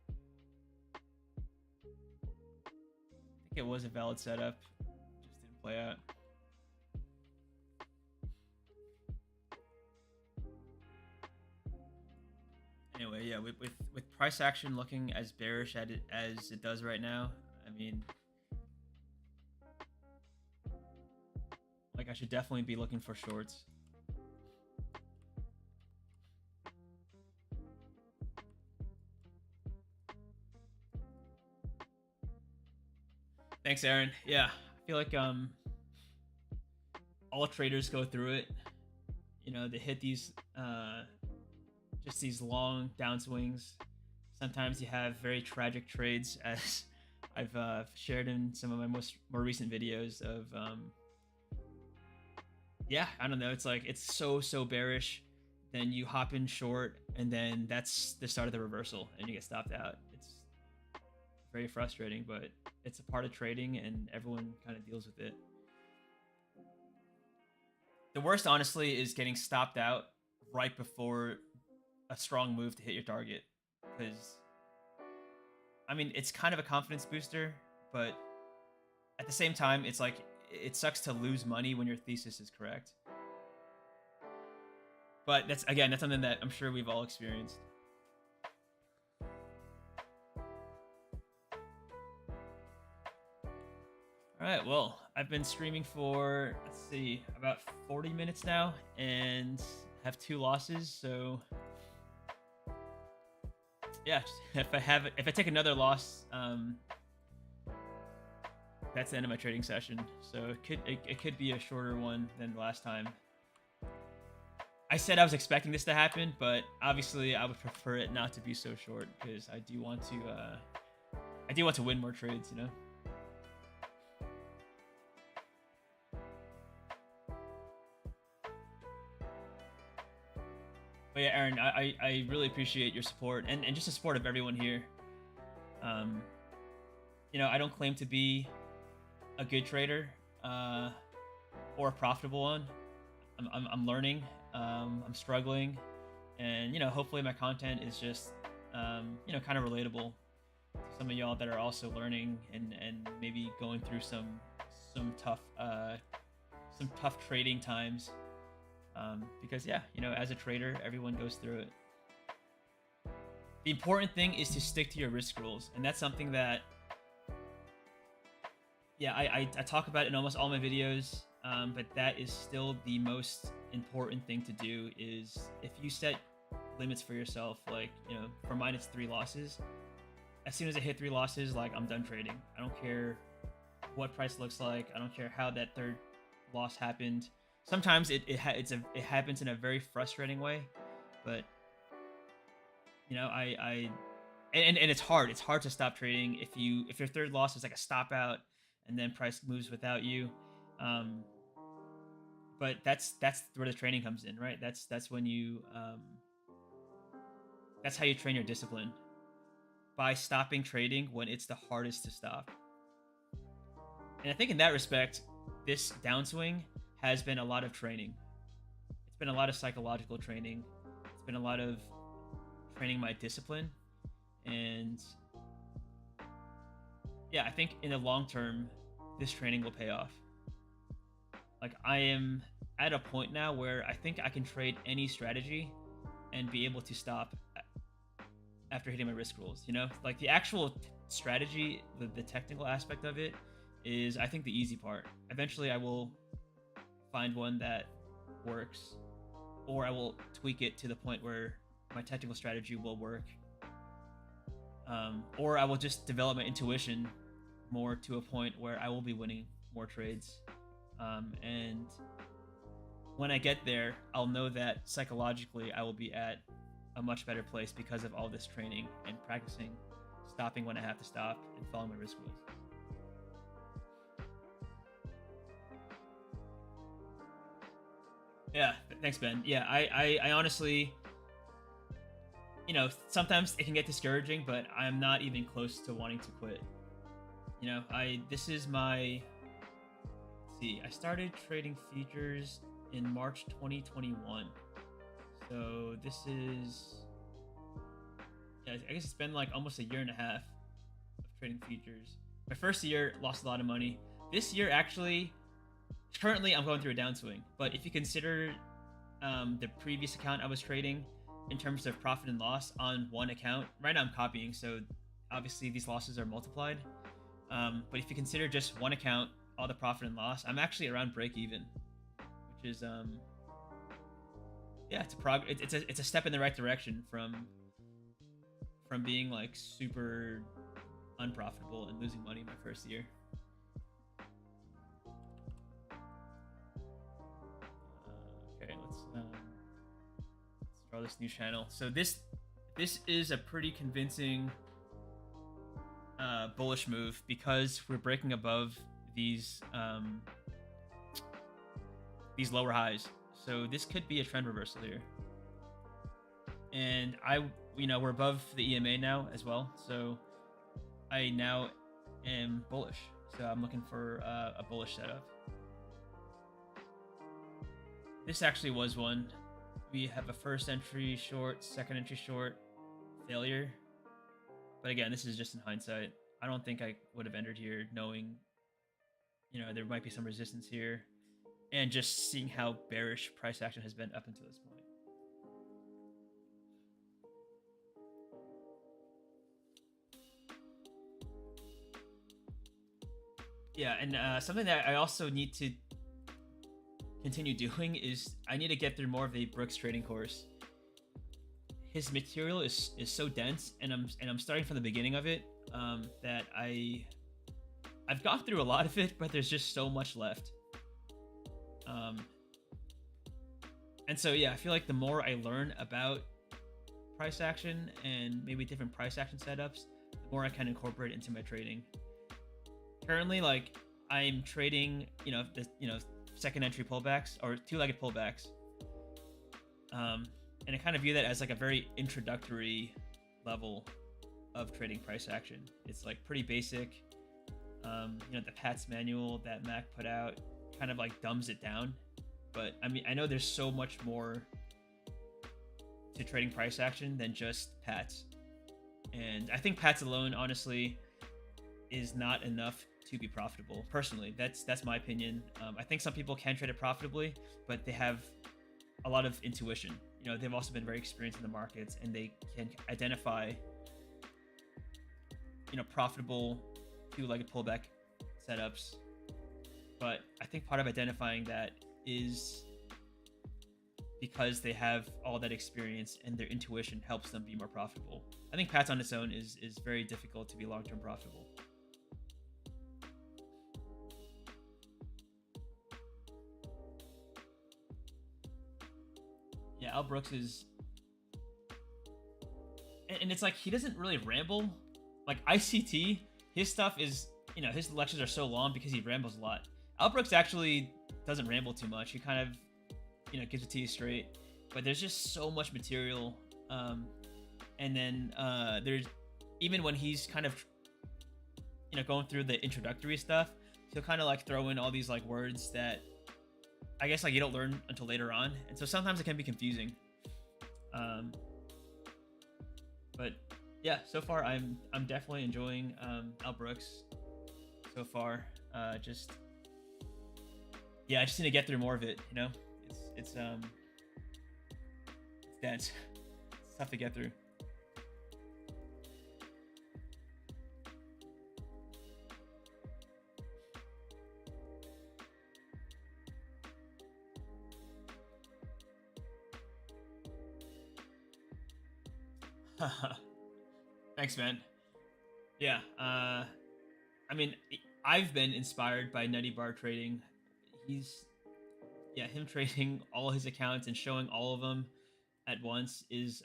I think it was a valid setup, just didn't play out. Anyway, yeah, with price action looking as bearish as it does right now, I mean, like, I should definitely be looking for shorts. Thanks, Aaron. Yeah, I feel like all traders go through it. You know, they hit these just these long downswings. Sometimes you have very tragic trades, as I've shared in some of my more recent videos of yeah, I don't know, it's like it's so bearish, then you hop in short, and then that's the start of the reversal and you get stopped out. It's very frustrating, but it's a part of trading and everyone kind of deals with it. The worst, honestly, is getting stopped out right before a strong move to hit your target, because I mean, it's kind of a confidence booster, but at the same time, it's like, it sucks to lose money when your thesis is correct. But that's something that I'm sure we've all experienced. All right, well, I've been streaming for, let's see, about 40 minutes now, and have 2 losses. So yeah, if I take another loss, that's the end of my trading session. So it could be a shorter one than last time. I said I was expecting this to happen, but obviously I would prefer it not to be so short, because I do want to win more trades, you know. But yeah, Aaron, I really appreciate your support and just the support of everyone here. You know, I don't claim to be a good trader or a profitable one. I'm learning. I'm struggling, and you know, hopefully my content is just you know, kind of relatable to some of y'all that are also learning and maybe going through some some tough trading times, because yeah, you know, as a trader, everyone goes through it. The important thing is to stick to your risk rules, and that's something that, yeah, I talk about in almost all my videos, but that is still the most important thing to do. Is if you set limits for yourself, like, you know, for mine it's 3 losses. As soon as I hit 3 losses, like, I'm done trading. I don't care what price looks like. I don't care how that third loss happened. Sometimes it happens in a very frustrating way, but you know, and it's hard. It's hard to stop trading if your third loss is like a stop out and then price moves without you. But that's where the training comes in, right? That's when you that's how you train your discipline, by stopping trading when it's the hardest to stop. And I think in that respect, this downswing has been a lot of training. It's been a lot of psychological training. It's been a lot of training my discipline. And yeah, I think in the long term, this training will pay off. Like, I am at a point now where I think I can trade any strategy and be able to stop after hitting my risk rules. You know, like the actual strategy, the technical aspect of it is, I think, the easy part. Eventually I will find one that works, or I will tweak it to the point where my technical strategy will work, or I will just develop my intuition more to a point where I will be winning more trades, and when I get there, I'll know that psychologically I will be at a much better place because of all this training and practicing stopping when I have to stop and following my risk rules. Yeah, thanks, Ben. Yeah, I honestly, you know, sometimes it can get discouraging, but I'm not even close to wanting to quit. You know, this is my, let's see, I started trading futures in March 2021. So this is, yeah, I guess it's been like almost a year and a half of trading futures. My first year lost a lot of money. This year, actually, currently I'm going through a downswing, but if you consider the previous account I was trading in terms of profit and loss on one account, right now I'm copying, so obviously these losses are multiplied, but if you consider just one account, all the profit and loss, I'm actually around break even, which is yeah, it's a step in the right direction from being like super unprofitable and losing money my first year. Okay, let's draw this new channel. So this is a pretty convincing bullish move because we're breaking above these lower highs. So this could be a trend reversal here. And we're above the EMA now as well. So I now am bullish. So I'm looking for a bullish setup. This actually was one. We have a first entry short, second entry short, failure. But again, this is just in hindsight. I don't think I would have entered here knowing, you know, there might be some resistance here, and just seeing how bearish price action has been up until this point. Yeah, and something that I also need to continue doing is I need to get through more of the Brooks trading course. His material is so dense, and I'm starting from the beginning of it, that I've gone through a lot of it, but there's just so much left. And so yeah, I feel like the more I learn about price action and maybe different price action setups, the more I can incorporate it into my trading. Currently, like, I'm trading, second entry pullbacks or two-legged pullbacks. And I kind of view that as like a very introductory level of trading price action. It's like pretty basic. The Pat's manual that Mack put out kind of like dumbs it down. But I mean, I know there's so much more to trading price action than just Pat's. And I think Pat's alone, honestly, is not enough to be profitable. Personally, that's my opinion. I think some people can trade it profitably, but they have a lot of intuition. You know, they've also been very experienced in the markets, and they can identify, you know, profitable two-legged pullback setups. But I think part of identifying that is because they have all that experience and their intuition helps them be more profitable. I think Pats on its own is very difficult to be long-term profitable. Yeah, Al Brooks is, and it's like he doesn't really ramble. Like ICT, his stuff is, you know, his lectures are so long because he rambles a lot. Al Brooks actually doesn't ramble too much. He kind of, you know, gives it to you straight. But there's just so much material. And then there's, even when he's kind of, you know, going through the introductory stuff, he'll kind of like throw in all these like words that I guess like you don't learn until later on. And so sometimes it can be confusing. But yeah, so far I'm definitely enjoying Al Brooks so far. Just yeah, I just need to get through more of it, you know? It's dense. It's tough to get through. Thanks, man. Yeah, I mean, I've been inspired by Nutty Bar trading. He's, yeah, him trading all his accounts and showing all of them at once is,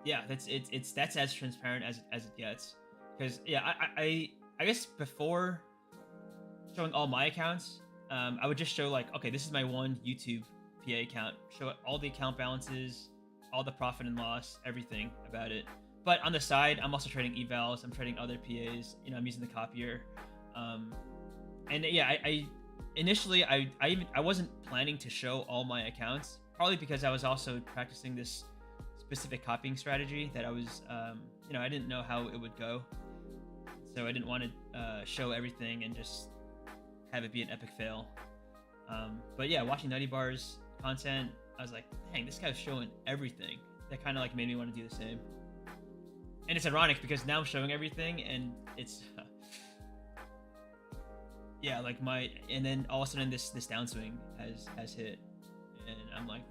yeah, that's as transparent as it gets. Because yeah, I guess before showing all my accounts, I would just show like, okay, this is my one YouTube PA account. Show all the account balances, all the profit and loss, everything about it. But on the side, I'm also trading evals. I'm trading other PAs. You know, I'm using the copier. And yeah, I initially I wasn't planning to show all my accounts, probably because I was also practicing this specific copying strategy that I was, you know, I didn't know how it would go, so I didn't want to show everything and just have it be an epic fail. But yeah, watching Nutty Bar's content, I was like, dang, this guy's showing everything. That kind of like made me want to do the same. And it's ironic because now I'm showing everything, and it's yeah, like and then all of a sudden this downswing has hit, and I'm like,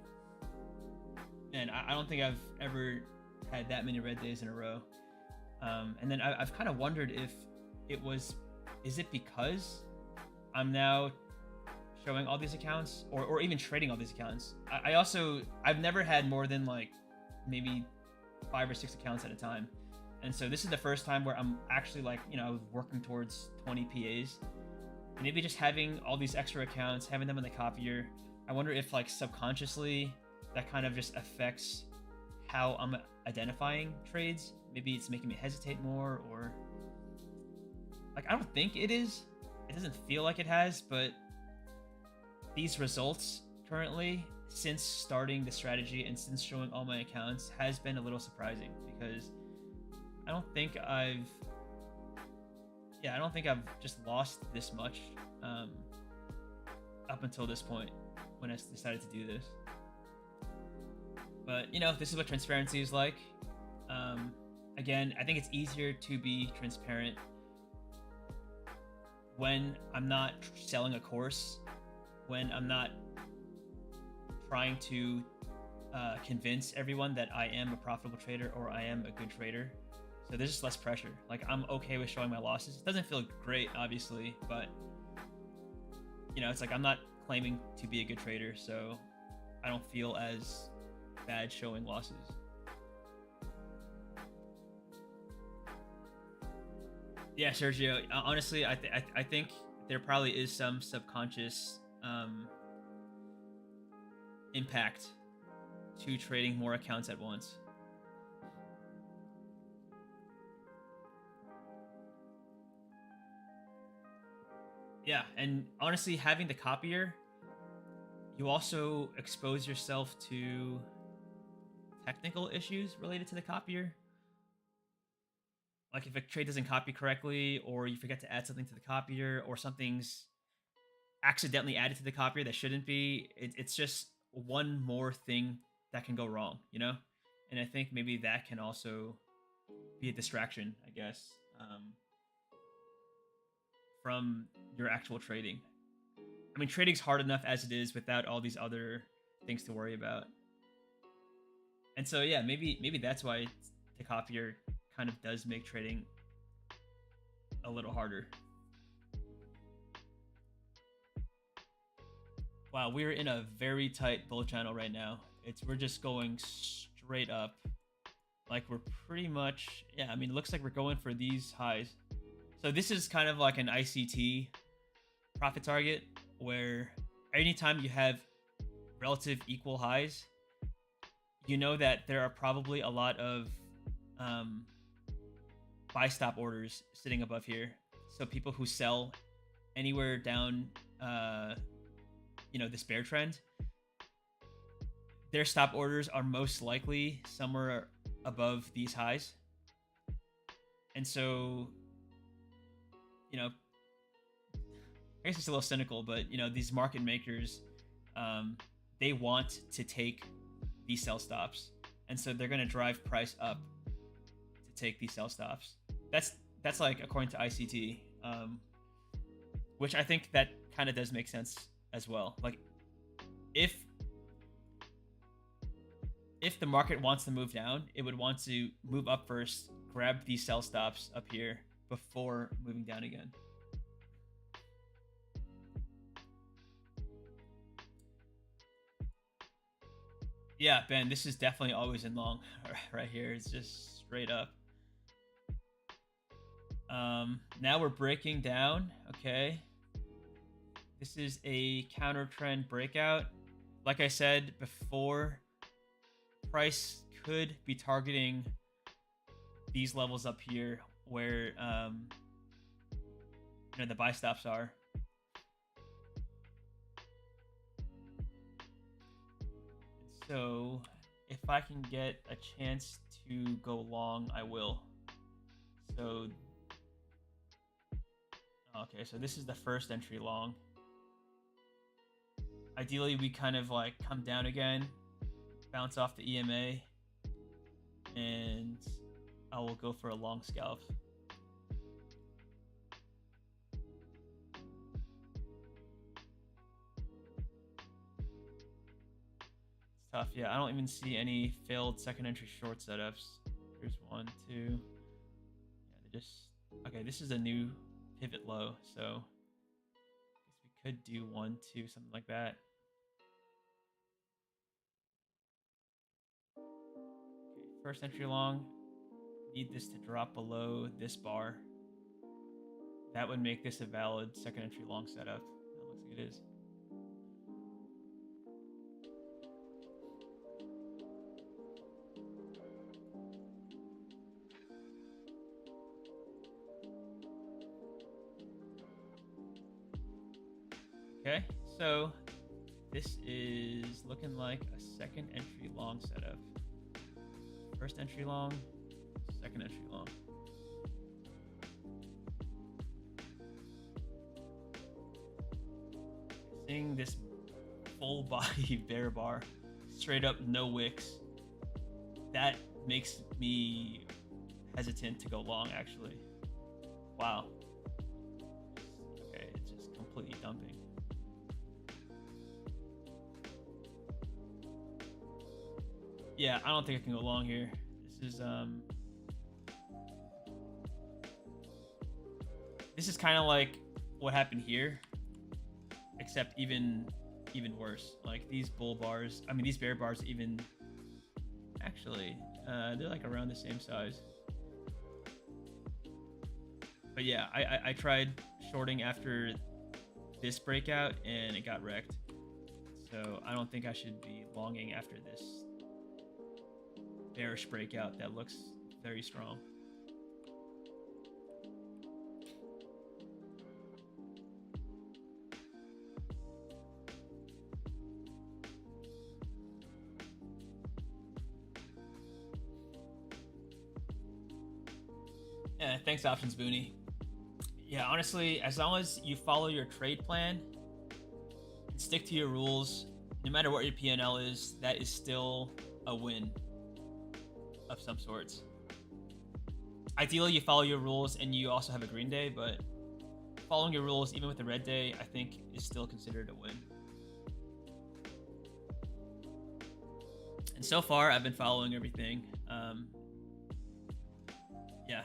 man, I don't think I've ever had that many red days in a row. And then I've kind of wondered if is it because I'm now showing all these accounts, or even trading all these accounts. I've never had more than like maybe 5 or 6 accounts at a time. And so this is the first time where I'm actually like, you know, working towards 20 PAs. And maybe just having all these extra accounts, having them in the copier, I wonder if like subconsciously that kind of just affects how I'm identifying trades. Maybe it's making me hesitate more, or like, I don't think it is. It doesn't feel like it has, but these results currently, since starting the strategy and since showing all my accounts, has been a little surprising, because I don't think I've just lost this much up until this point when I decided to do this. But you know, this is what transparency is like. Again, I think it's easier to be transparent when I'm not selling a course, when I'm not trying to convince everyone that I am a profitable trader or I am a good trader. So there's just less pressure. Like, I'm okay with showing my losses. It doesn't feel great, obviously, but you know, it's like I'm not claiming to be a good trader, so I don't feel as bad showing losses. Yeah, Sergio. Honestly, I think there probably is some subconscious impact to trading more accounts at once. Yeah, and honestly, having the copier, you also expose yourself to technical issues related to the copier. Like if a trade doesn't copy correctly, or you forget to add something to the copier, or something's accidentally added to the copier that shouldn't be, it's just one more thing that can go wrong, you know? And I think maybe that can also be a distraction, I guess, from your actual trading. I mean, trading's hard enough as it is without all these other things to worry about. And so, yeah, maybe that's why the copier kind of does make trading a little harder. Wow, we're in a very tight bull channel right now. We're just going straight up. Like we're pretty much, yeah, I mean, it looks like we're going for these highs. So this is kind of like an ICT profit target, where anytime you have relative equal highs, you know that there are probably a lot of buy stop orders sitting above here. So people who sell anywhere down, this bear trend, their stop orders are most likely somewhere above these highs. And so, I guess it's a little cynical, but these market makers, they want to take these sell stops, and so they're going to drive price up to take these sell stops. That's like according to ICT, which I think that kind of does make sense as well. Like if the market wants to move down, it would want to move up first, grab these sell stops up here before moving down again. Yeah, Ben, this is definitely always in long right here. It's just straight up. Now we're breaking down. Okay. This is a counter trend breakout. Like I said before, price could be targeting these levels up here where the buy stops are. So if I can get a chance to go long, I will. So okay, so this is the first entry long. Ideally, we kind of like come down again, bounce off the EMA, and I will go for a long scalp. It's tough. Yeah, I don't even see any failed second entry short setups. Here's 1, 2. Yeah, they just... Okay, this is a new pivot low, so I guess we could do 1, 2, something like that. Okay, first entry long. Need this to drop below this bar. That would make this a valid second entry long setup. That looks like it is. Okay, so this is looking like a second entry long setup. First entry long, second entry long. Seeing this full body bear bar, straight up no wicks, that makes me hesitant to go long actually. Wow. Okay, it's just completely dumping. Yeah, I don't think I can go long here. This is kind of like what happened here, except even worse. Like these bull bars, I mean these bear bars even actually they're like around the same size. But yeah, I tried shorting after this breakout and it got wrecked. So I don't think I should be longing after this bearish breakout that looks very strong. Yeah, thanks, Options Booney. Yeah, honestly, as long as you follow your trade plan and stick to your rules, no matter what your P&L is, that is still a win of some sorts. Ideally, you follow your rules and you also have a green day, but following your rules, even with a red day, I think is still considered a win. And so far, I've been following everything. Yeah,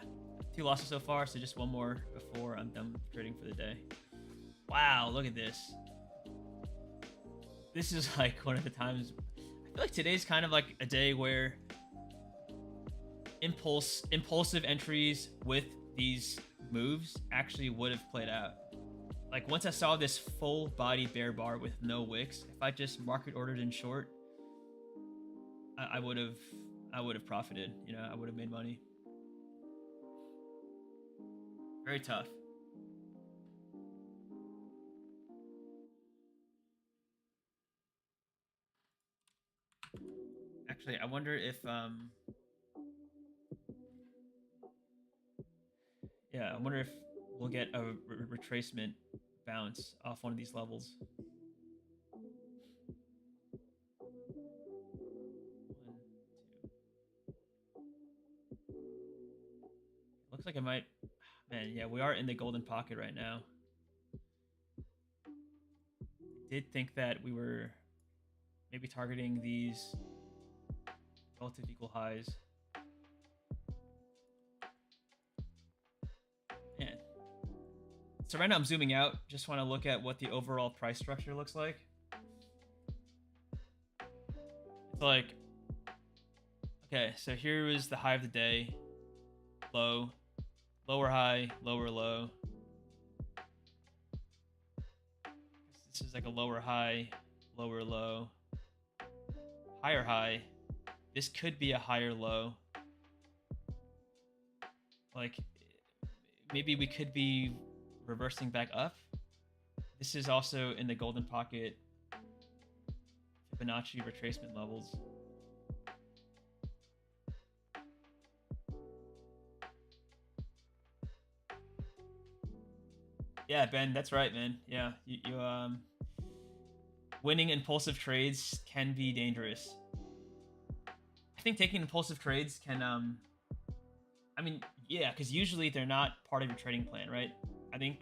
2 losses so far, so just one more before I'm done trading for the day. Wow, look at this. This is like one of the times. I feel like today's kind of like a day where impulsive entries with these moves actually would have played out. Like once I saw this full body bear bar with no wicks, if I just market ordered in short, I would have profited. You know, I would have made money. Very tough. Actually, I wonder if yeah, I wonder if we'll get a retracement bounce off one of these levels. One, two. Looks like it might. Man, yeah, we are in the golden pocket right now. I did think that we were maybe targeting these relative equal highs. Man. So right now I'm zooming out. Just want to look at what the overall price structure looks like. It's like, okay, so here is the high of the day, low, lower high, lower low. This is like a lower high, lower low, higher high. This could be a higher low. Like maybe we could be reversing back up. This is also in the golden pocket Fibonacci retracement levels. Yeah, Ben, that's right, man. Yeah, you winning impulsive trades can be dangerous. I think taking impulsive trades can I mean, yeah, because usually they're not part of your trading plan, right? I think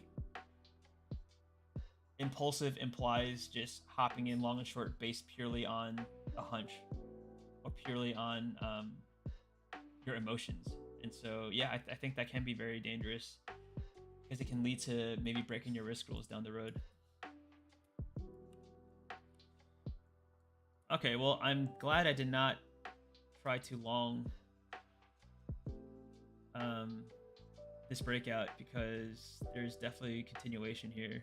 impulsive implies just hopping in long and short based purely on a hunch or purely on your emotions. And so, yeah, I think that can be very dangerous because it can lead to maybe breaking your risk rules down the road. Okay, well, I'm glad I did not try too long this breakout because there's definitely continuation here.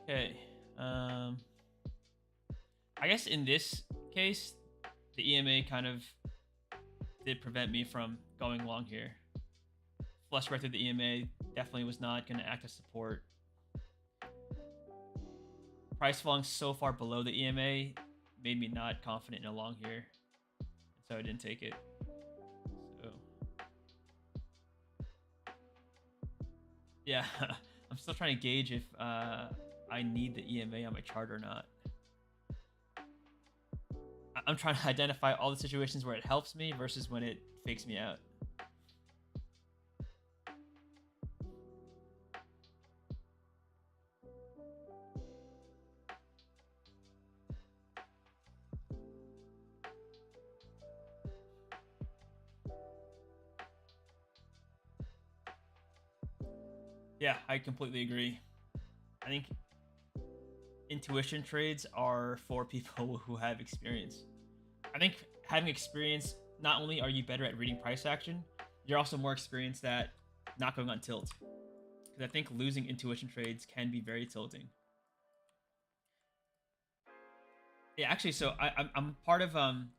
Okay. I guess in this case, the EMA kind of did prevent me from going long here. Flush right through the EMA definitely was not going to act as support. Price falling so far below the EMA made me not confident in a long here, so I didn't take it. So yeah, I'm still trying to gauge if I need the EMA on my chart or not. I'm trying to identify all the situations where it helps me versus when it fakes me out. Yeah, I completely agree. I think intuition trades are for people who have experience. I think having experience, not only are you better at reading price action, you're also more experienced at not going on tilt. Because I think losing intuition trades can be very tilting. Yeah, actually, so I'm part of I'm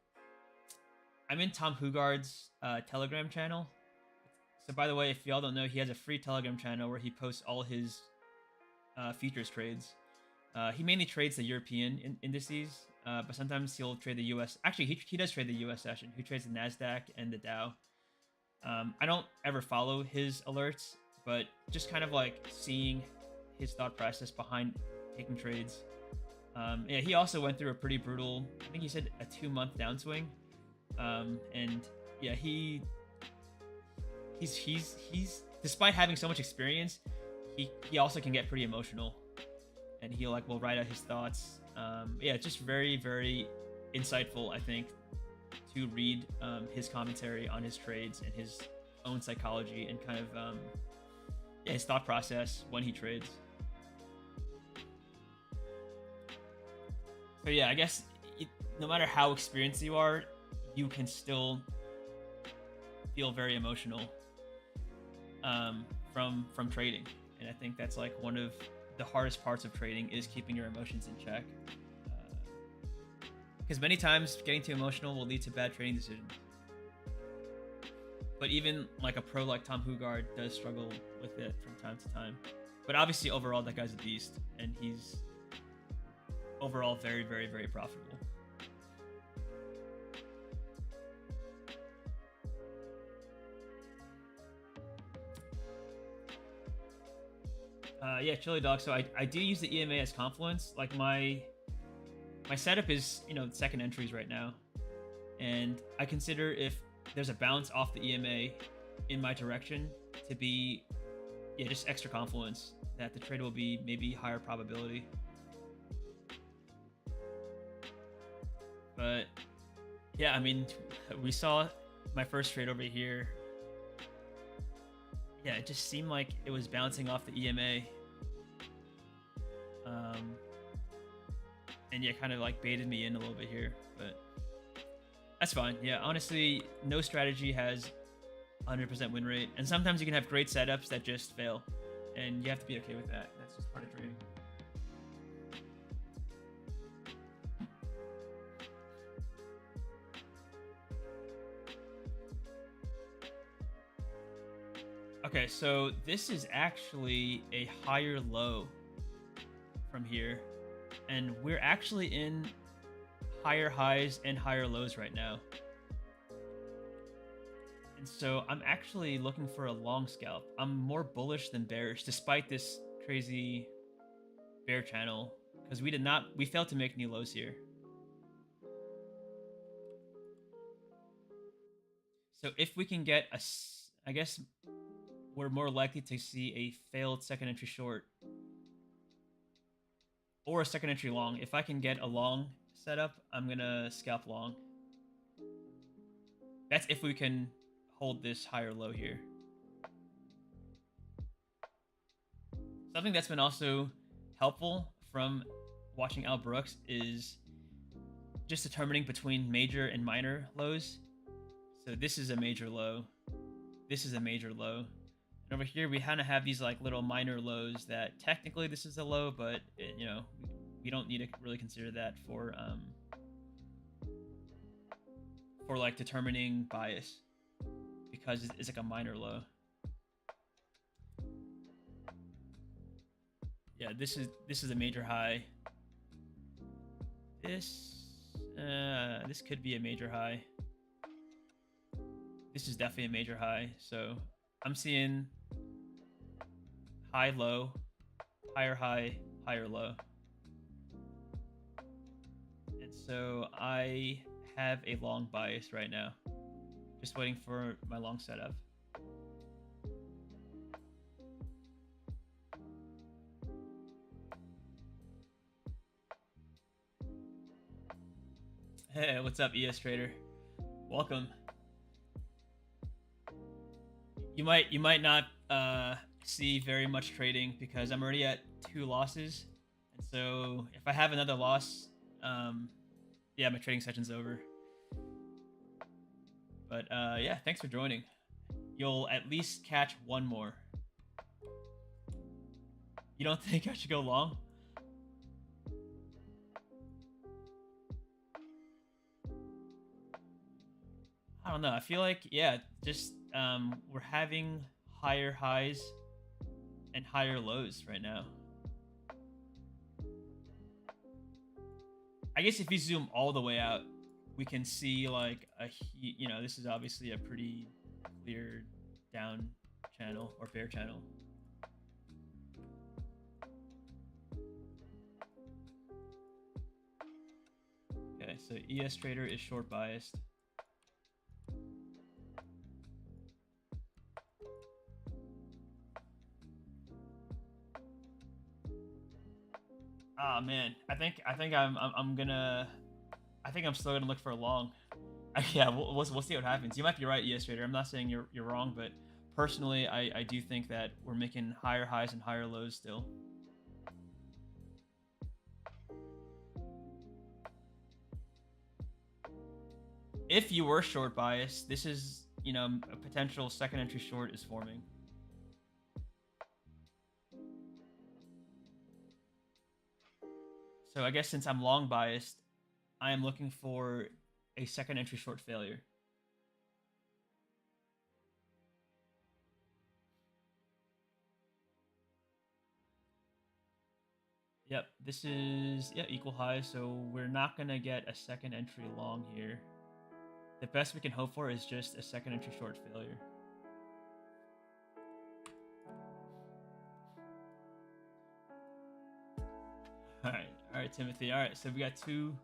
in Tom Hugard's Telegram channel. So by the way, if y'all don't know, he has a free Telegram channel where he posts all his futures trades. He mainly trades the European indices, but sometimes he'll trade the US. Actually, he does trade the US session. He trades the NASDAQ and the Dow. I don't ever follow his alerts, but just kind of like seeing his thought process behind taking trades. Yeah, he also went through a pretty brutal, I think he said a 2-month downswing. And yeah, he's despite having so much experience, he also can get pretty emotional, and he will write out his thoughts. Yeah, it's just very, very insightful, I think, to read his commentary on his trades and his own psychology and kind of yeah, his thought process when he trades. So yeah, I guess no matter how experienced you are, you can still feel very emotional from trading, and I think that's like one of the hardest parts of trading is keeping your emotions in check, because many times getting too emotional will lead to bad trading decisions. But even like a pro like Tom Hugard does struggle with it from time to time. But obviously overall that guy's a beast, and he's overall very, very, very profitable. Yeah, Chili Dog. So I do use the EMA as confluence. Like my setup is, second entries right now, and I consider if there's a bounce off the EMA in my direction to be, yeah, just extra confluence that the trade will be maybe higher probability. But yeah, I mean, we saw my first trade over here. Yeah, it just seemed like it was bouncing off the EMA. And yeah, kind of like baited me in a little bit here, but that's fine. Yeah, honestly, no strategy has 100% win rate, and sometimes you can have great setups that just fail, and you have to be okay with that. That's just part of trading. Okay, so this is actually a higher low from here, and we're actually in higher highs and higher lows right now. And so I'm actually looking for a long scalp. I'm more bullish than bearish despite this crazy bear channel, because we failed to make new lows here. So if we can get I guess we're more likely to see a failed second entry short or a second entry long. If I can get a long setup, I'm gonna scalp long. That's if we can hold this higher low here. Something that's been also helpful from watching Al Brooks is just determining between major and minor lows. So this is a major low. This is a major low. And over here, we kind of have these like little minor lows that technically this is a low, but we don't need to really consider that for like determining bias, because it's like a minor low. Yeah, this is a major high. This could be a major high. This is definitely a major high. So I'm seeing high, low, higher high, higher low. And so I have a long bias right now. Just waiting for my long setup. Hey, what's up, ES Trader? Welcome. You might not see very much trading because I'm already at 2 losses, and so if I have another loss, yeah, my trading session's over. But yeah, thanks for joining. You'll at least catch one more. You don't think I should go long? I don't know. I feel like, yeah, just we're having higher highs and higher lows right now. I guess if you zoom all the way out, we can see like this is obviously a pretty clear down channel or bear channel. Okay, so ES Trader is short biased. Ah, man, I think I'm still gonna look for a long. Yeah, we'll see what happens. You might be right, ES Trader. I'm not saying you're wrong, but personally, I do think that we're making higher highs and higher lows still. If you were short bias, this is, a potential second entry short is forming. So I guess since I'm long biased, I am looking for a second entry short failure. Yep, this is equal high, so we're not gonna get a second entry long here. The best we can hope for is just a second entry short failure. All right, Timothy. All right, so we got two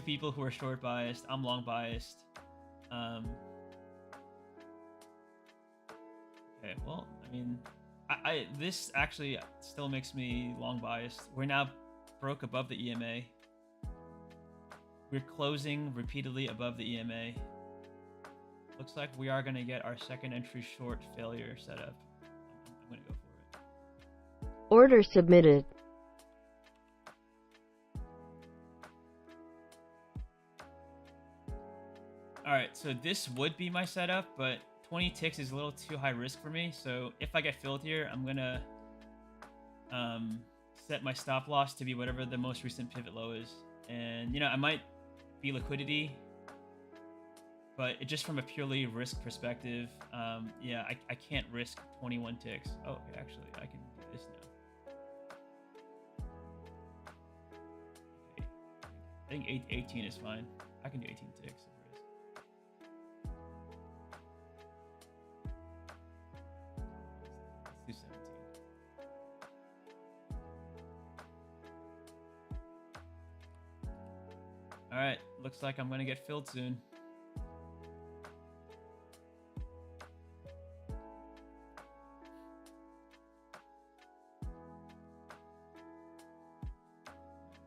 people who are short biased. I'm long biased. Okay, well, I mean, this actually still makes me long biased. We're now broke above the EMA. We're closing repeatedly above the EMA. Looks like we are gonna get our second entry short failure set up. I'm gonna go for it. Order submitted. Alright, so this would be my setup, but 20 ticks is a little too high risk for me. So if I get filled here, I'm gonna set my stop loss to be whatever the most recent pivot low is. And I might be liquidity, but just from a purely risk perspective, yeah, I can't risk 21 ticks. Oh, okay, actually, I can do this now. Okay. I think 18 is fine. I can do 18 ticks of risk. Let's do 17. All right, looks like I'm gonna get filled soon.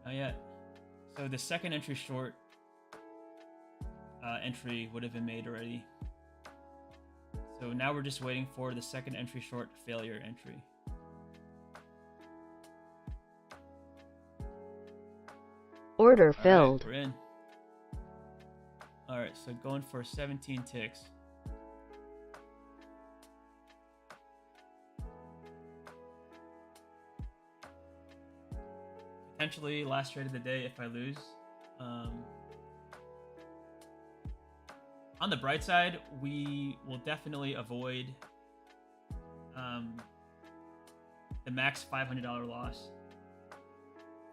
Not yet. So the second entry short entry would have been made already. So now we're just waiting for the second entry short failure entry. Order filled. All right, we're in. All right, so going for 17 ticks. Potentially last trade of the day if I lose. On the bright side, we will definitely avoid the max $500 loss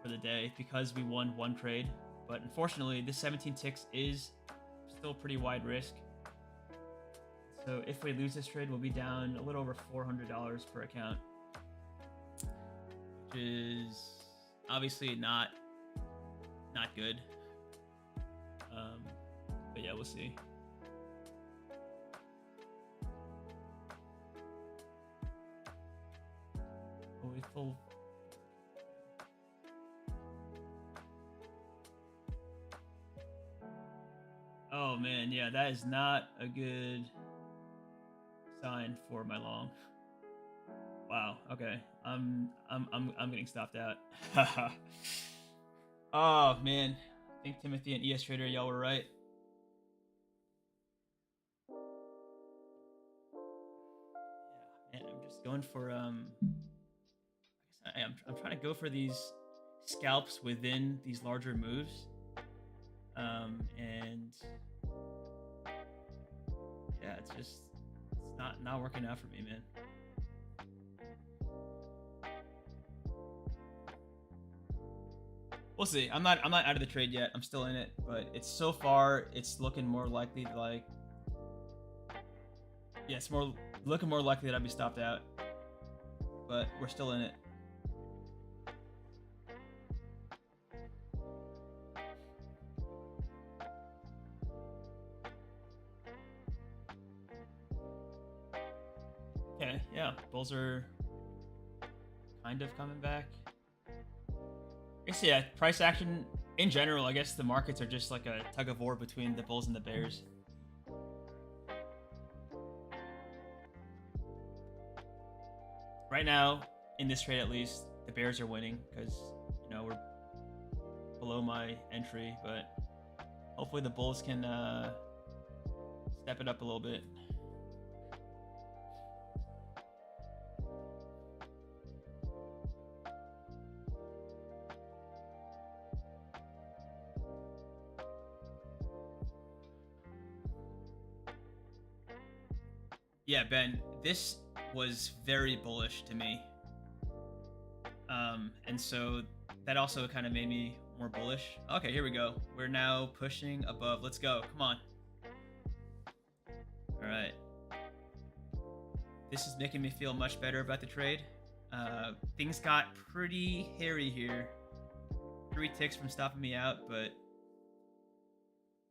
for the day because we won one trade. But unfortunately, this 17 ticks is still pretty wide risk. So if we lose this trade, we'll be down a little over $400 per account, which is obviously not good. But yeah, we'll see. Oh, we full. Oh man, yeah, that is not a good sign for my long. Wow. Okay. I'm getting stopped out. Oh man. I think Timothy and ES Trader, y'all were right. Just going for I'm trying to go for these scalps within these larger moves. And yeah, it's not working out for me, man. We'll see. I'm not out of the trade yet. I'm still in it, but it's so far it's looking more likely to like, yeah, it's looking more likely that I'll be stopped out. But we're still in it. Okay, yeah, bulls are kind of coming back. I guess, yeah, price action in general, I guess the markets are just like a tug of war between the bulls and the bears. Right now, in this trade at least, the bears are winning because, you know, we're below my entry, but hopefully the bulls can step it up a little bit. Yeah, Ben, this was very bullish to me. And so that also kind of made me more bullish. Okay, here we go. We're now pushing above. Let's go. Come on. All right. This is making me feel much better about the trade. Things got pretty hairy here. 3 ticks from stopping me out, but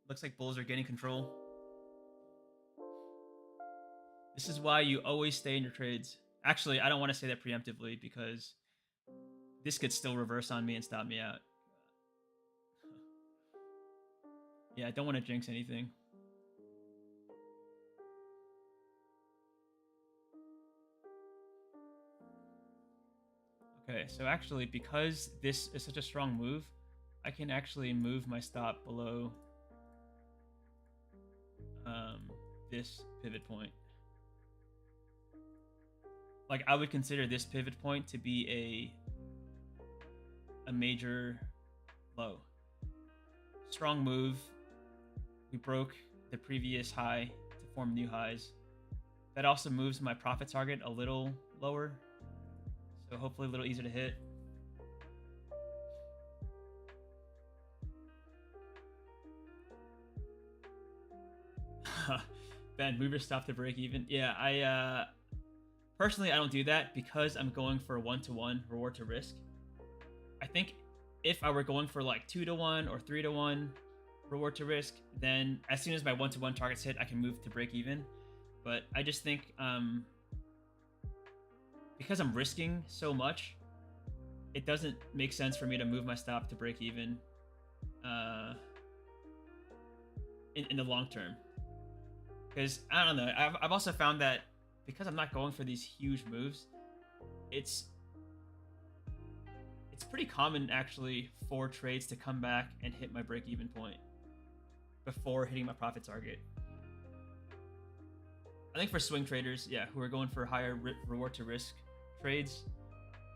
looks like bulls are getting control. This is why you always stay in your trades. Actually, I don't want to say that preemptively because this could still reverse on me and stop me out. Yeah, I don't want to jinx anything. Okay, so actually, because this is such a strong move, I can actually move my stop below this pivot point. Like, I would consider this pivot point to be a major low. Strong move. We broke the previous high to form new highs. That also moves my profit target a little lower, so hopefully a little easier to hit. Ben, move your stop to break even. Yeah, I personally I don't do that because I'm going for a 1-to-1 reward to risk. I think if I were going for like 2-to-1 or 3-to-1 reward to risk, then as soon as my 1-to-1 targets hit, I can move to break even. But I just think because I'm risking so much, it doesn't make sense for me to move my stop to break even in the long term. Because I don't know, I've also found that because I'm not going for these huge moves, it's pretty common actually for trades to come back and hit my break even point before hitting my profit target. I think for swing traders, yeah, who are going for higher reward to risk trades,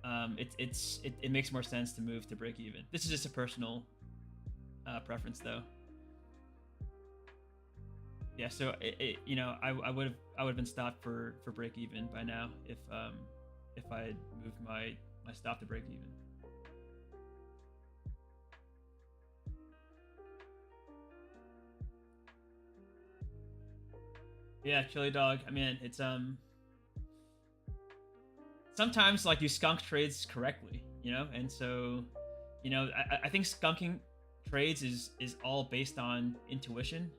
it makes more sense to move to break even. This is just a personal preference though. Yeah, so you know, I would have been stopped for break even by now if I had moved my stop to break even. Yeah, chili dog. I mean, it's sometimes like you skunk trades correctly, you know, and so you know I think skunking trades is all based on intuition,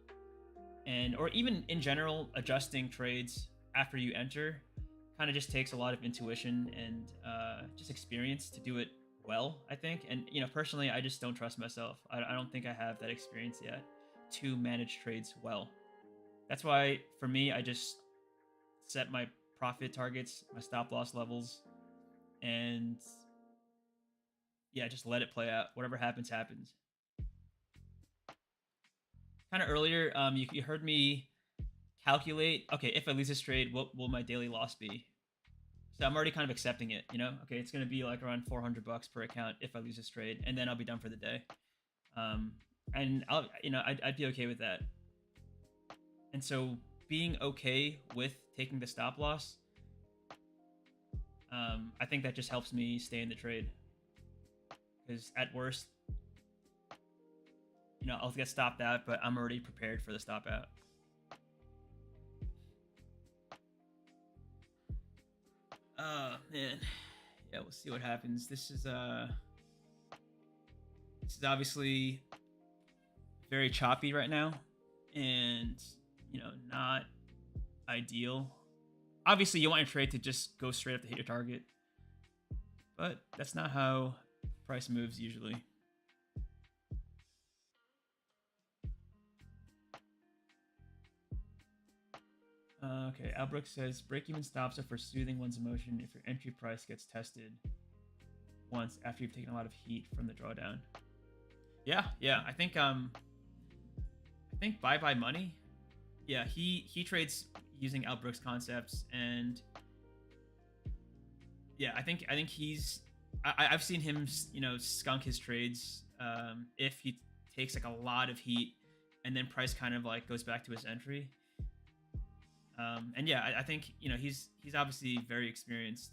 and or even in general adjusting trades after you enter kind of just takes a lot of intuition and just experience to do it well, I think. And you know, personally, I just don't trust myself. I don't think I have that experience yet to manage trades well. That's why for me, I just set my profit targets, my stop loss levels, and yeah, just let it play out. Whatever happens, happens. Kind of earlier, you heard me calculate. Okay, if I lose this trade, what will my daily loss be? So I'm already kind of accepting it, you know? Okay, it's going to be like around $400 per account if I lose this trade, and then I'll be done for the day. And I'll, I'd be okay with that. And so being okay with taking the stop loss, I think that just helps me stay in the trade. Because at worst, I'll get stopped out, but I'm already prepared for the stop out. Man. Yeah, we'll see what happens. This is obviously very choppy right now, and not ideal. Obviously, you want your trade to just go straight up to hit your target, but that's not how price moves usually. Okay, Albrook says break-even stops are for soothing one's emotion if your entry price gets tested once after you've taken a lot of heat from the drawdown. Yeah, I think bye money. Yeah, he trades using Albrook's concepts, and yeah, I think he's I've seen him skunk his trades if he takes like a lot of heat and then price kind of like goes back to his entry. And yeah, I think he's obviously very experienced,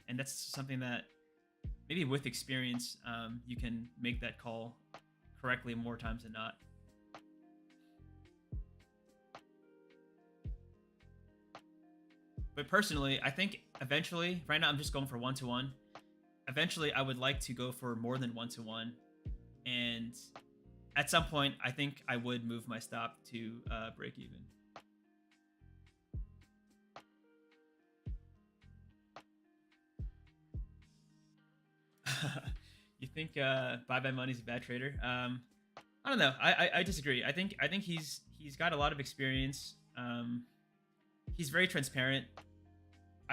and that's something that maybe with experience you can make that call correctly more times than not. But personally, I think eventually, right now I'm just going for 1-to-1. Eventually, I would like to go for more than 1-to-1, and at some point, I think I would move my stop to break even. You think bye money's a bad trader? I don't know. I disagree. I think he's got a lot of experience. He's very transparent.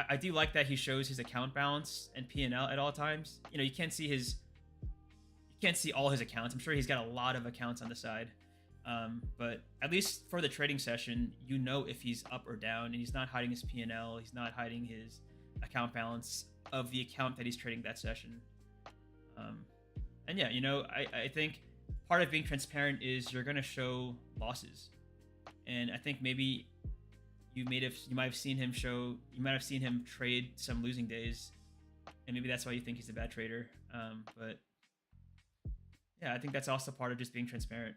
I do like that he shows his account balance and P&L at all times. You can't see all his accounts. I'm sure he's got a lot of accounts on the side. But at least for the trading session, if he's up or down, and he's not hiding his P&L. He's not hiding his account balance of the account that he's trading that session. And yeah, I think part of being transparent is you're going to show losses. And I think maybe you might have seen him trade some losing days, and maybe that's why you think he's a bad trader. But yeah, I think that's also part of just being transparent.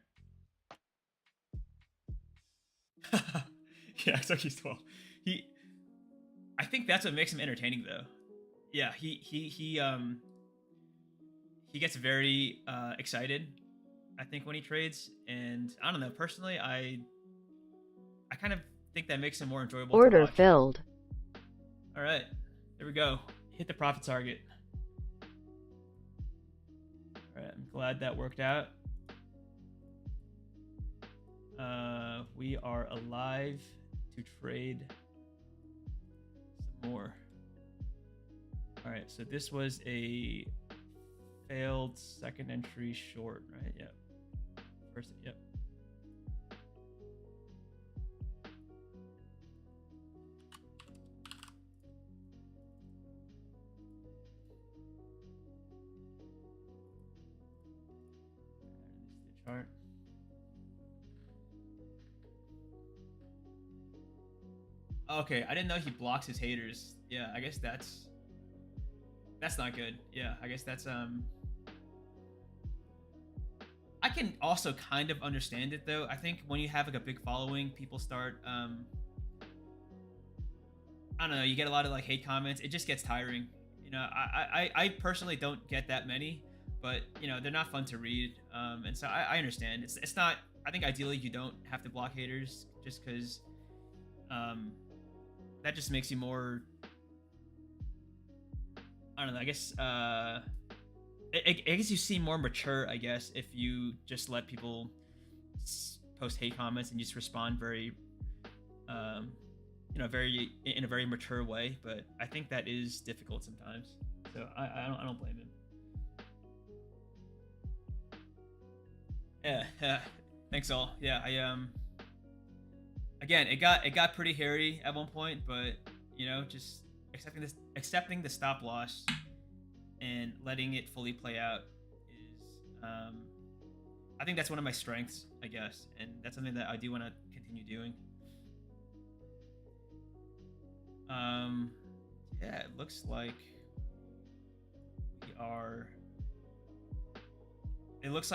Yeah, Exoki's 12. I think that's what makes him entertaining, though. Yeah, he gets very excited, I think, when he trades, and I don't know. Personally, I kind of think that makes him more enjoyable. Order filled. All right, there we go. Hit the profit target. All right, I'm glad that worked out. We are alive to trade some more. All right, so this was a failed second entry short, right? Yep. First, yep. The chart. Okay, I didn't know he blocks his haters. Yeah, I guess that's not good. Yeah, I guess that's I can also kind of understand it, though. I think when you have like a big following, people start I don't know, you get a lot of like hate comments. It just gets tiring. I personally don't get that many, but they're not fun to read. And so I understand. It's not, I think ideally you don't have to block haters, just because that just makes you more, I don't know, I guess I guess you seem more mature, I guess, if you just let people post hate comments and you just respond very in a very mature way. But I think that is difficult sometimes, so I don't blame him. Yeah, thanks all. Yeah, again, it got pretty hairy at one point, but just accepting the stop loss and letting it fully play out is I think that's one of my strengths, I guess, and that's something that I do want to continue doing. Yeah, it looks like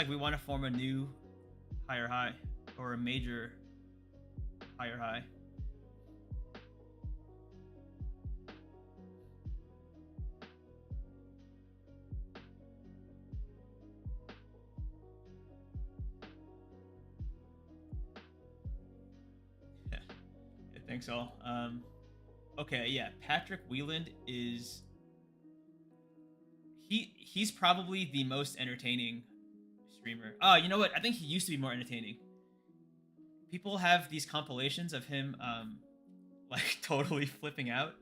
we want to form a new higher high, or a major higher high. Yeah, thanks all. Okay, yeah, Patrick Wieland is he's probably the most entertaining streamer. You know what? I think he used to be more entertaining. People have these compilations of him like totally flipping out.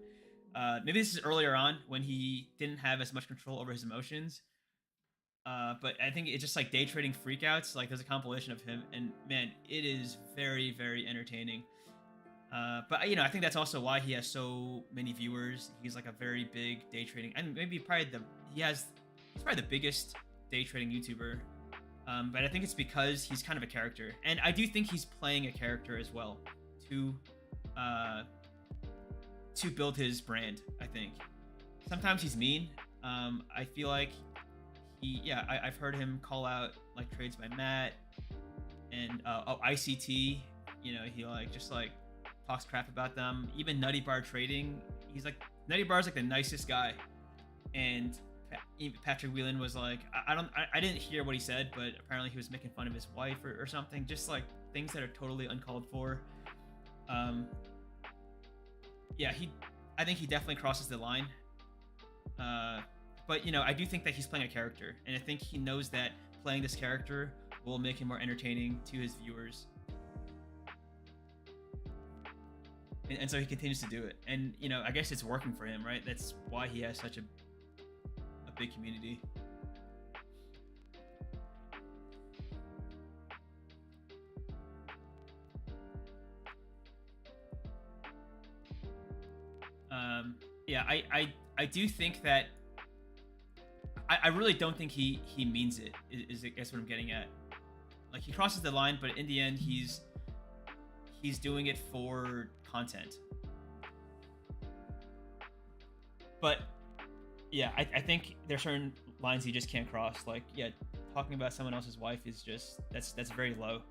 Maybe this is earlier on when he didn't have as much control over his emotions. But I think it's just like day trading freakouts. Like there's a compilation of him, and man, it is very, very entertaining. But you know, I think that's also why he has so many viewers. He's like a very big day trading, and maybe probably he's probably the biggest day trading YouTuber. But I think it's because he's kind of a character, and I do think he's playing a character as well to build his brand. I think sometimes he's mean. I feel like I've heard him call out like trades by Matt and ICT. You know, he just talks crap about them. Even Nutty Bar Trading, he's like, Nutty Bar's like the nicest guy, and Patrick Wieland was like, I didn't hear what he said, but apparently he was making fun of his wife or something, just like things that are totally uncalled for. Yeah, I think he definitely crosses the line. But you know, I do think that he's playing a character, and I think he knows that playing this character will make him more entertaining to his viewers. And so he continues to do it, and you know, I guess it's working for him, right? That's why he has such a big community. Yeah, I do think that I really don't think he means it. Is I guess what I'm getting at. Like he crosses the line, but in the end, he's doing it for content. But yeah, I think there's certain lines he just can't cross. Like, yeah, talking about someone else's wife is just that's very low.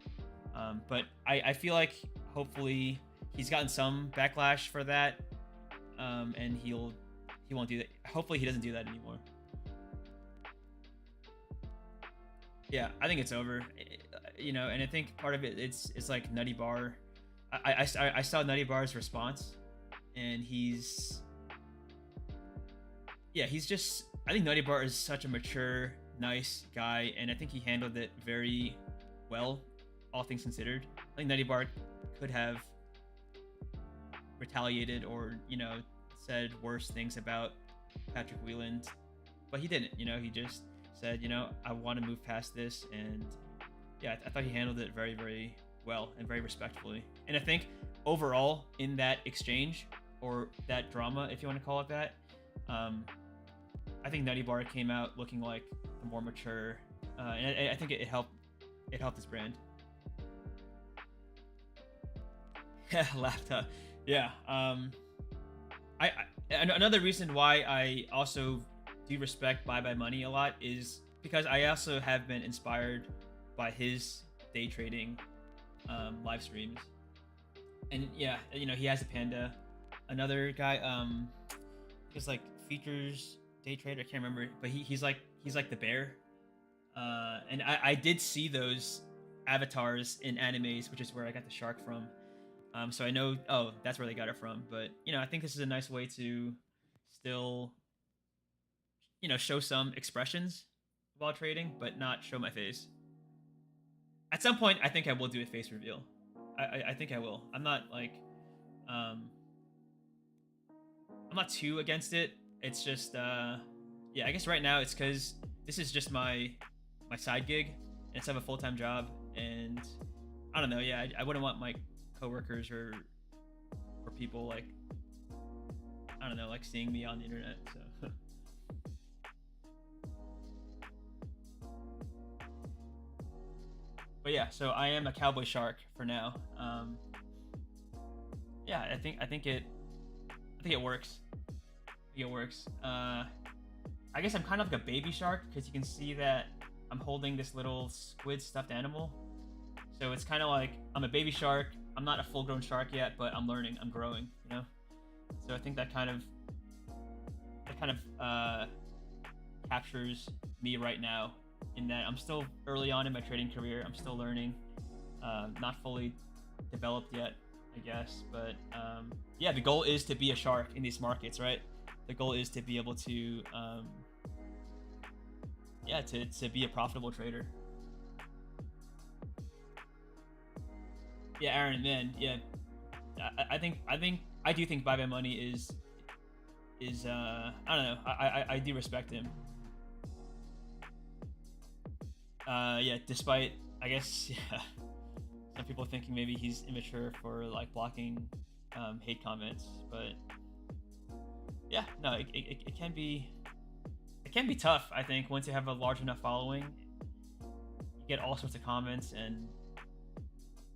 But I feel like hopefully he's gotten some backlash for that, and he won't do that. Hopefully he doesn't do that anymore. Yeah, I think it's over. You know, and I think part of it's like Nutty Bar. I saw Nutty Bar's response, and he's just, I think Nutty Bar is such a mature, nice guy, and I think he handled it very well, all things considered. I think Nutty Bar could have retaliated or, you know, said worse things about Patrick Wieland, but he didn't. You know, he just said, you know, I want to move past this, and yeah, I thought he handled it very, very well and very respectfully. And I think overall in that exchange, or that drama, if you want to call it that, I think Nutty Bar came out looking like the more mature, and I think it helped his brand. Yeah, laptop. Yeah. Another reason why I also do respect Bye Bye Money a lot is because I also have been inspired by his day trading live streams. And yeah, you know, he has a panda. Another guy, he's like features day trader, I can't remember, but he's like the bear. And I did see those avatars in animes, which is where I got the shark from. So I know, oh, that's where they got it from. But you know, I think this is a nice way to still, you know, show some expressions while trading, but not show my face. At some point, I think I will do a face reveal. I think I will. I'm not like, I'm not too against it. It's just, yeah, I guess right now it's because this is just my side gig, and it's have a full-time job, and I don't know. Yeah, I wouldn't want my coworkers or people like, I I don't know, like seeing me on the internet. So. But yeah, so I am a cowboy shark for now. Yeah, I think it works. I think it works. I guess I'm kind of like a baby shark because you can see that I'm holding this little squid stuffed animal. So it's kind of like I'm a baby shark. I'm not a full-grown shark yet, but I'm learning. I'm growing. You know. So I think that kind of captures me right now. In that I'm still early on in my trading career. I'm still learning. Not fully developed yet, I guess. But yeah, the goal is to be a shark in these markets, right? The goal is to be able to yeah, to be a profitable trader. Yeah, Aaron, man, yeah, I do think Bye Bye Money is I don't know, I do respect him. Yeah, despite, I guess, yeah, some people thinking maybe he's immature for like blocking hate comments, but yeah, no, it can be tough. I think once you have a large enough following, you get all sorts of comments, and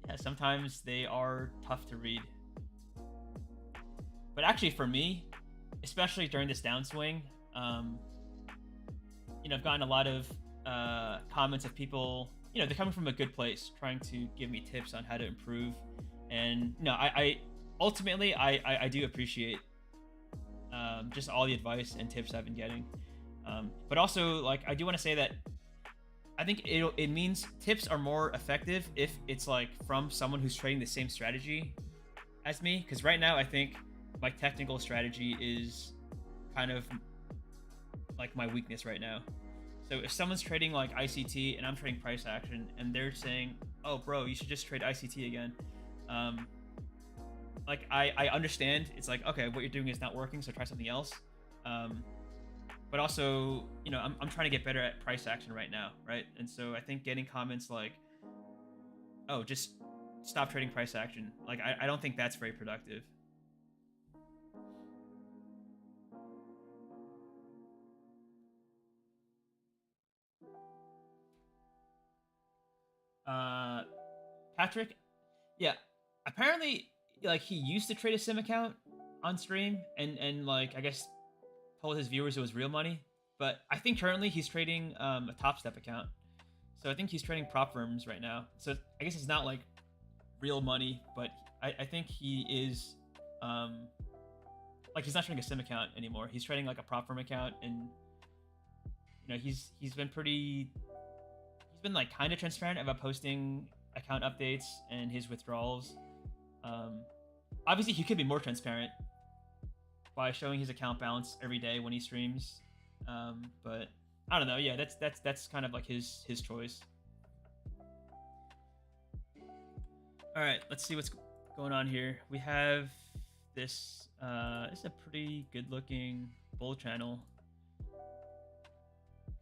yeah, sometimes they are tough to read. But actually, for me, especially during this downswing, you know, I've gotten a lot of comments of people, you know, they're coming from a good place, trying to give me tips on how to improve. And no, I ultimately I do appreciate just all the advice and tips I've been getting. But also, like, I do want to say that I think it means tips are more effective if it's like from someone who's trading the same strategy as me. Because right now, I think my technical strategy is kind of like my weakness right now. So if someone's trading like ICT and I'm trading price action, and they're saying, "Oh, bro, you should just trade ICT again," like I understand. It's like, okay, what you're doing is not working, so try something else. But also, you know, I'm trying to get better at price action right now, right? And so I think getting comments like, "Oh, just stop trading price action," like I don't think that's very productive. Patrick, yeah, apparently, like, he used to trade a sim account on stream, and like, I guess told his viewers it was real money. But I think currently he's trading a Top Step account, so I think he's trading prop firms right now. So I guess it's not like real money, but I think he is like, he's not trading a sim account anymore. He's trading like a prop firm account, and you know, he's been like kind of transparent about posting account updates and his withdrawals. Obviously, he could be more transparent by showing his account balance every day when he streams. But I don't know. Yeah, that's kind of like his choice. All right, let's see what's going on here. We have this. It's a pretty good-looking bull channel.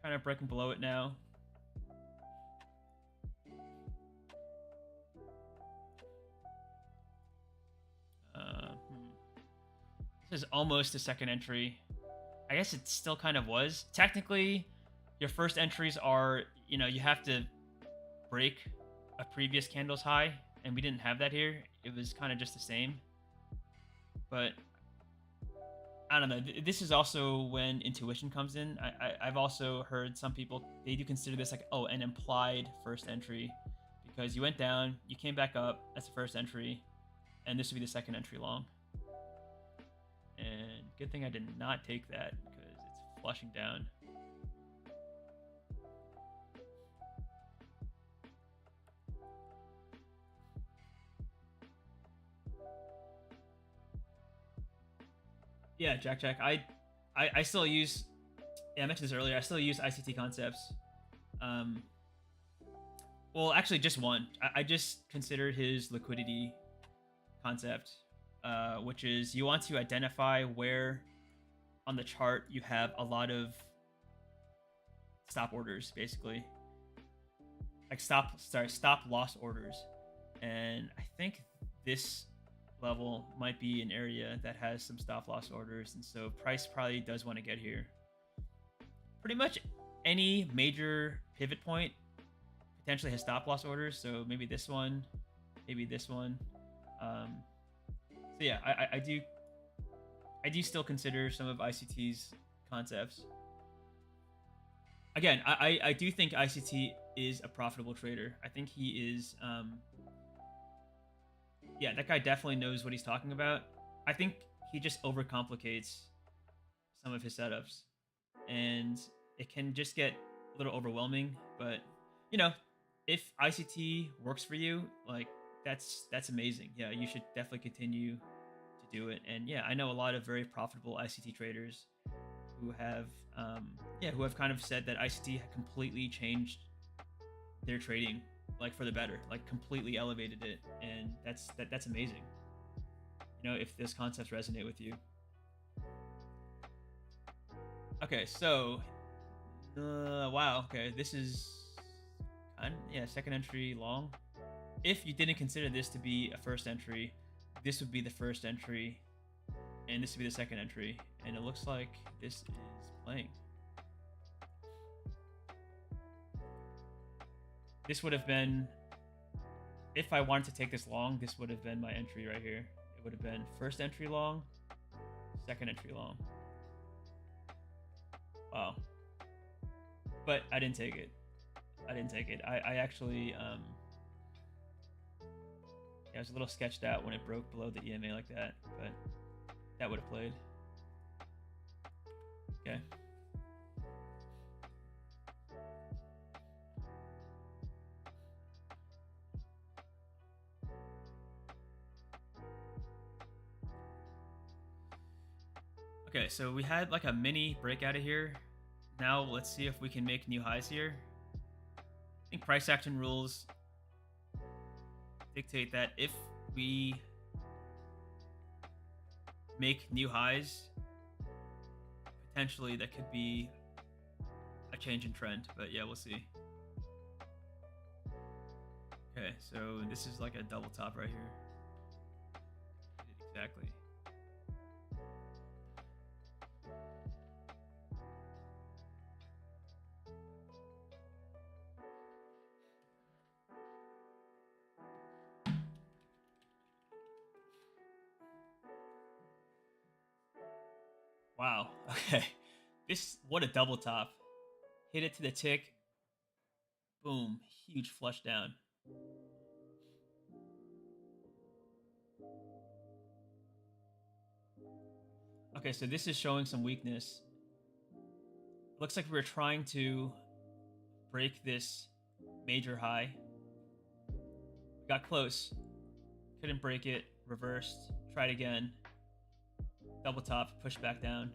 Kind of breaking below it now. This is almost a second entry. I guess it still kind of was. Technically, your first entries are, you know, you have to break a previous candle's high, and we didn't have that here. It was kind of just the same. But I don't know. This is also when intuition comes in. I've also heard some people, they do consider this like, oh, an implied first entry, because you went down, you came back up, that's the first entry, and this would be the second entry long. And good thing I did not take that, because it's flushing down. Yeah, Jack. I still use, yeah, I mentioned this earlier, I still use ICT concepts. Well, actually just one. I just considered his liquidity concept, which is you want to identify where on the chart you have a lot of stop orders, basically. Like stop loss orders. And I think this level might be an area that has some stop loss orders, and so price probably does want to get here. Pretty much any major pivot point potentially has stop loss orders, so maybe this one, maybe this one. So yeah, I do still consider some of ICT's concepts. Again, I do think ICT is a profitable trader. I think he is. Yeah, that guy definitely knows what he's talking about. I think he just overcomplicates some of his setups, and it can just get a little overwhelming. But you know, if ICT works for you, like that's amazing. Yeah, you should definitely continue to do it. And yeah, I know a lot of very profitable ICT traders who have who have kind of said that ICT completely changed their trading, like for the better, like completely elevated it, and that's amazing. You know, if those concepts resonate with you. Okay, so wow, okay, this is second entry long. If you didn't consider this to be a first entry, this would be the first entry, and this would be the second entry, and it looks like this is playing. This would have been, if I wanted to take this long, this would have been my entry right here. It would have been first entry long, second entry long. Wow. But I didn't take it. I actually, I was a little sketched out when it broke below the EMA like that, but that would have played. Okay. Okay, so we had like a mini breakout of here. Now let's see if we can make new highs here. I think price action rules dictate that if we make new highs, potentially that could be a change in trend, but yeah, we'll see. Okay, so this is like a double top right here. Exactly. Wow. Okay. What a double top. Hit it to the tick. Boom. Huge flush down. Okay, so this is showing some weakness. Looks like we were trying to break this major high. Got close. Couldn't break it. Reversed. Tried again. Double top. Push back down.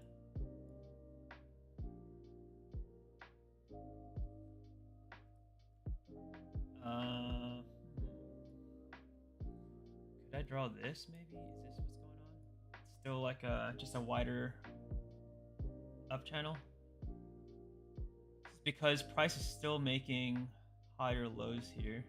Could I draw this maybe? Is this what's going on? It's still like just a wider up channel. It's because price is still making higher lows here.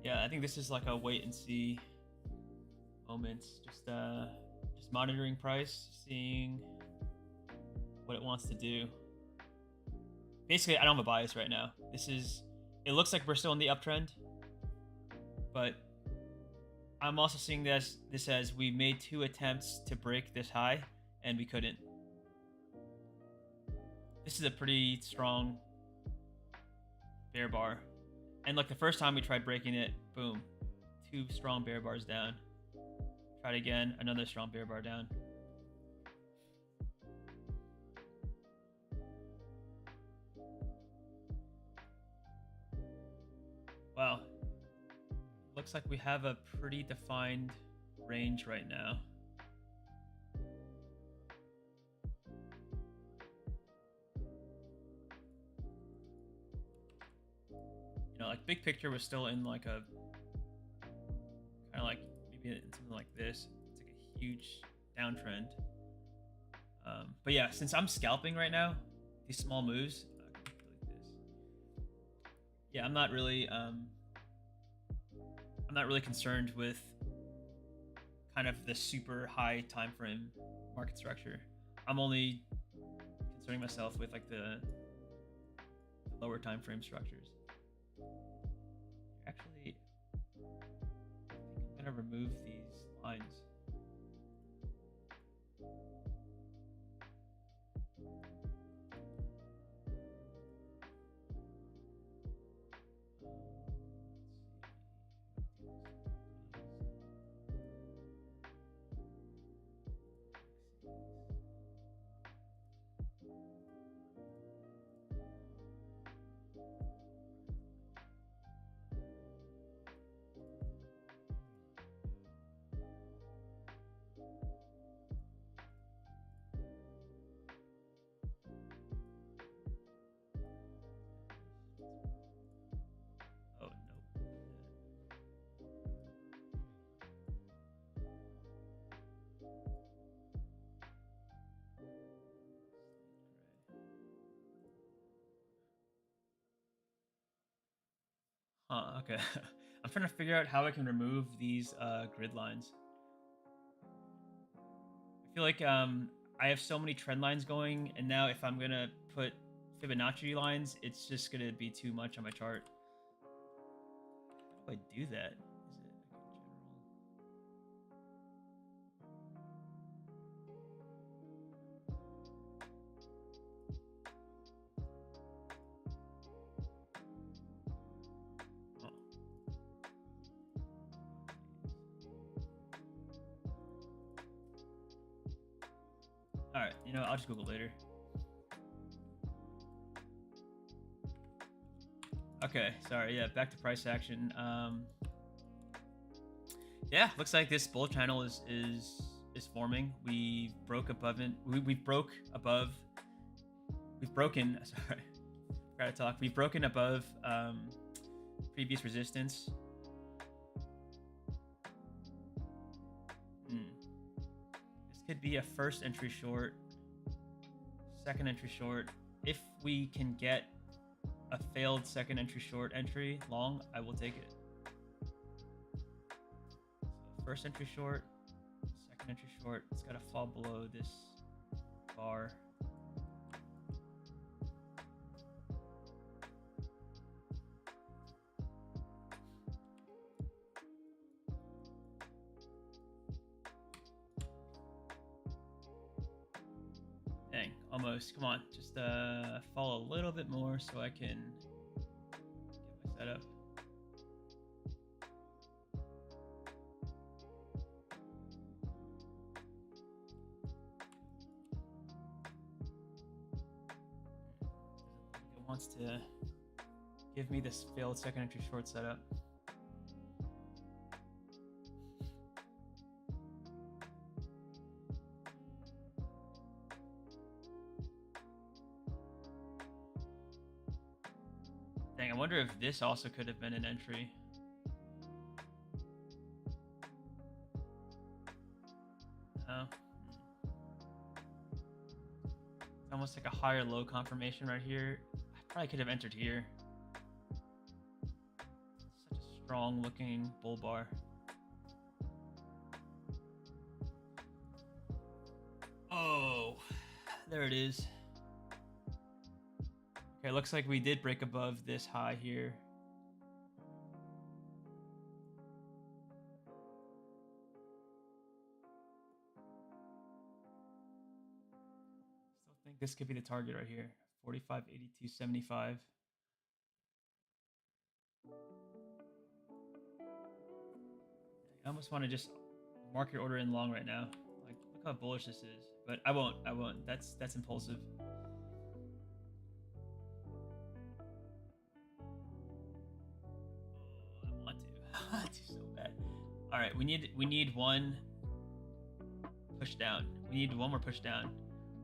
Yeah, I think this is like a wait and see moment. Just monitoring price, seeing what it wants to do. Basically, I don't have a bias right now. It looks like we're still in the uptrend, but I'm also seeing this as we made 2 attempts to break this high and we couldn't. This is a pretty strong bear bar. And like the first time we tried breaking it, boom, 2 strong bear bars down. Tried again, another strong bear bar down. Wow. Looks like we have a pretty defined range right now. You know, like big picture was still in like a kind of like maybe something like this. It's like a huge downtrend. But yeah, since I'm scalping right now, these small moves, like this. Yeah, I'm not really concerned with kind of the super high time frame market structure. I'm only concerning myself with like the lower time frame structures. Actually, I think I'm gonna remove these lines. Oh no. Huh, okay. I'm trying to figure out how I can remove these grid lines. I feel like I have so many trend lines going, and now if I'm gonna put Fibonacci lines, it's just gonna be too much on my chart. How do I do that? Is it like in general? Oh. All right, you know, I'll just Google later. Okay, sorry. Yeah, back to price action. Yeah, looks like this bull channel is forming. We broke above it. We've broken. Sorry, gotta talk. We've broken above previous resistance. This could be a first entry short, second entry short. If we can get a failed second entry short entry long, I will take it. So first entry short, second entry short. It's got to fall below this bar. Dang, almost. Come on, just fall a little bit more so I can get my setup. It wants to give me this failed second entry short setup. Dang, I wonder if this also could have been an entry. No. It's almost like a higher low confirmation right here. I probably could have entered here. Such a strong looking bull bar. Oh, there it is. Okay, looks like we did break above this high here. Still think this could be the target right here. 45.8275. I almost want to just market order in long right now. Like, look how bullish this is. But I won't. That's impulsive. I want to so bad. All right, we need one push down. We need one more push down.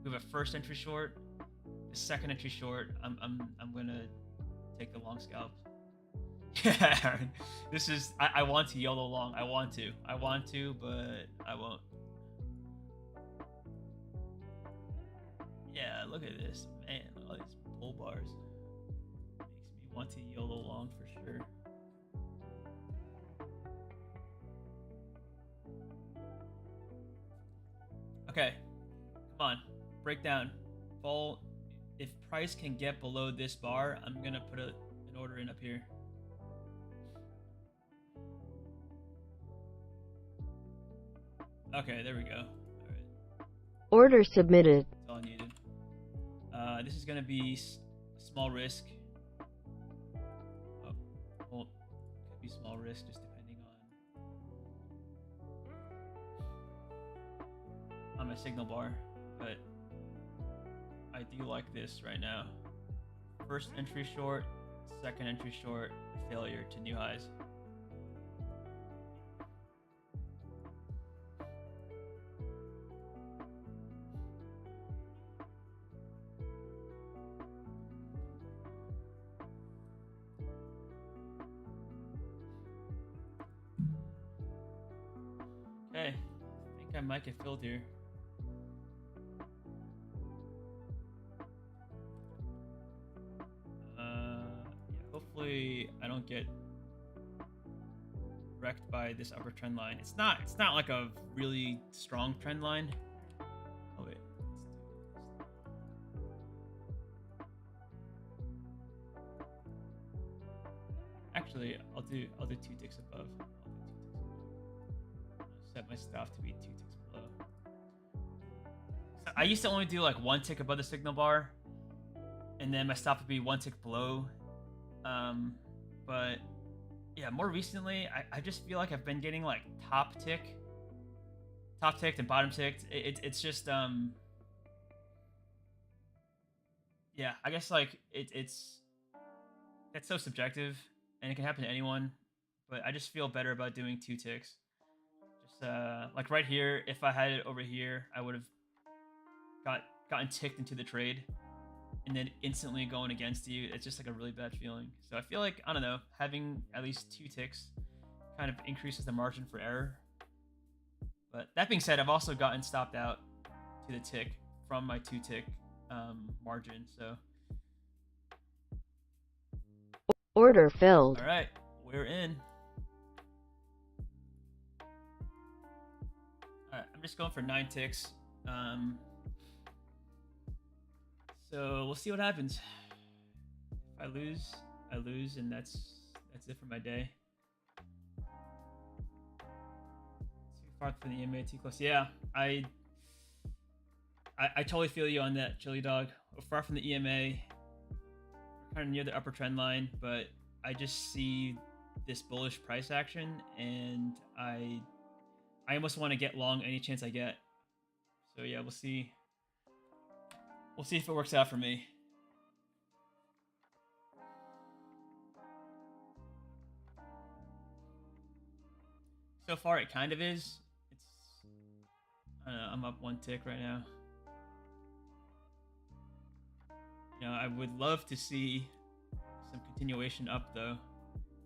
We have a first entry short, a second entry short. I'm gonna take the long scalp. Yeah, Aaron, this is. I want to YOLO long. I want to, but I won't. Yeah, look at this, man. All these bull bars makes me want to YOLO long for sure. Okay, come on, break down. Fall. If price can get below this bar, I'm gonna put an order in up here. Okay, there we go. All right. Order submitted. That's all I needed. This is gonna be small risk. Oh, well, could be small risk just depending on my signal bar, but I do like this right now. First entry short, second entry short, failure to new highs. Okay, I think I might get filled here. Hopefully I don't get wrecked by this upper trend line. It's not like a really strong trend line. Oh wait. Actually, I'll do 2 ticks above. I'll set my stop to be 2 ticks below. So I used to only do like 1 tick above the signal bar, and then my stop would be 1 tick below. But yeah, more recently, I just feel like I've been getting like top ticked and bottom ticked. It's just yeah, I guess like it's so subjective and it can happen to anyone, but I just feel better about doing 2 ticks. Just like right here, if I had it over here, I would have gotten ticked into the trade. And then instantly going against you, it's just like a really bad feeling. So I feel like, I don't know, having at least 2 ticks kind of increases the margin for error. But that being said, I've also gotten stopped out to the tick from my 2 tick margin. So order filled. All right, we're in. All right, I'm just going for 9 ticks. So we'll see what happens. If I lose, and that's it for my day. Too far from the EMA, too close. Yeah, I totally feel you on that, Chili Dog. We're far from the EMA. We're kind of near the upper trend line, but I just see this bullish price action, and I almost want to get long any chance I get. So yeah, we'll see. We'll see if it works out for me. So far, it kind of is. I don't know, I'm up 1 tick right now. You know, I would love to see some continuation up, though.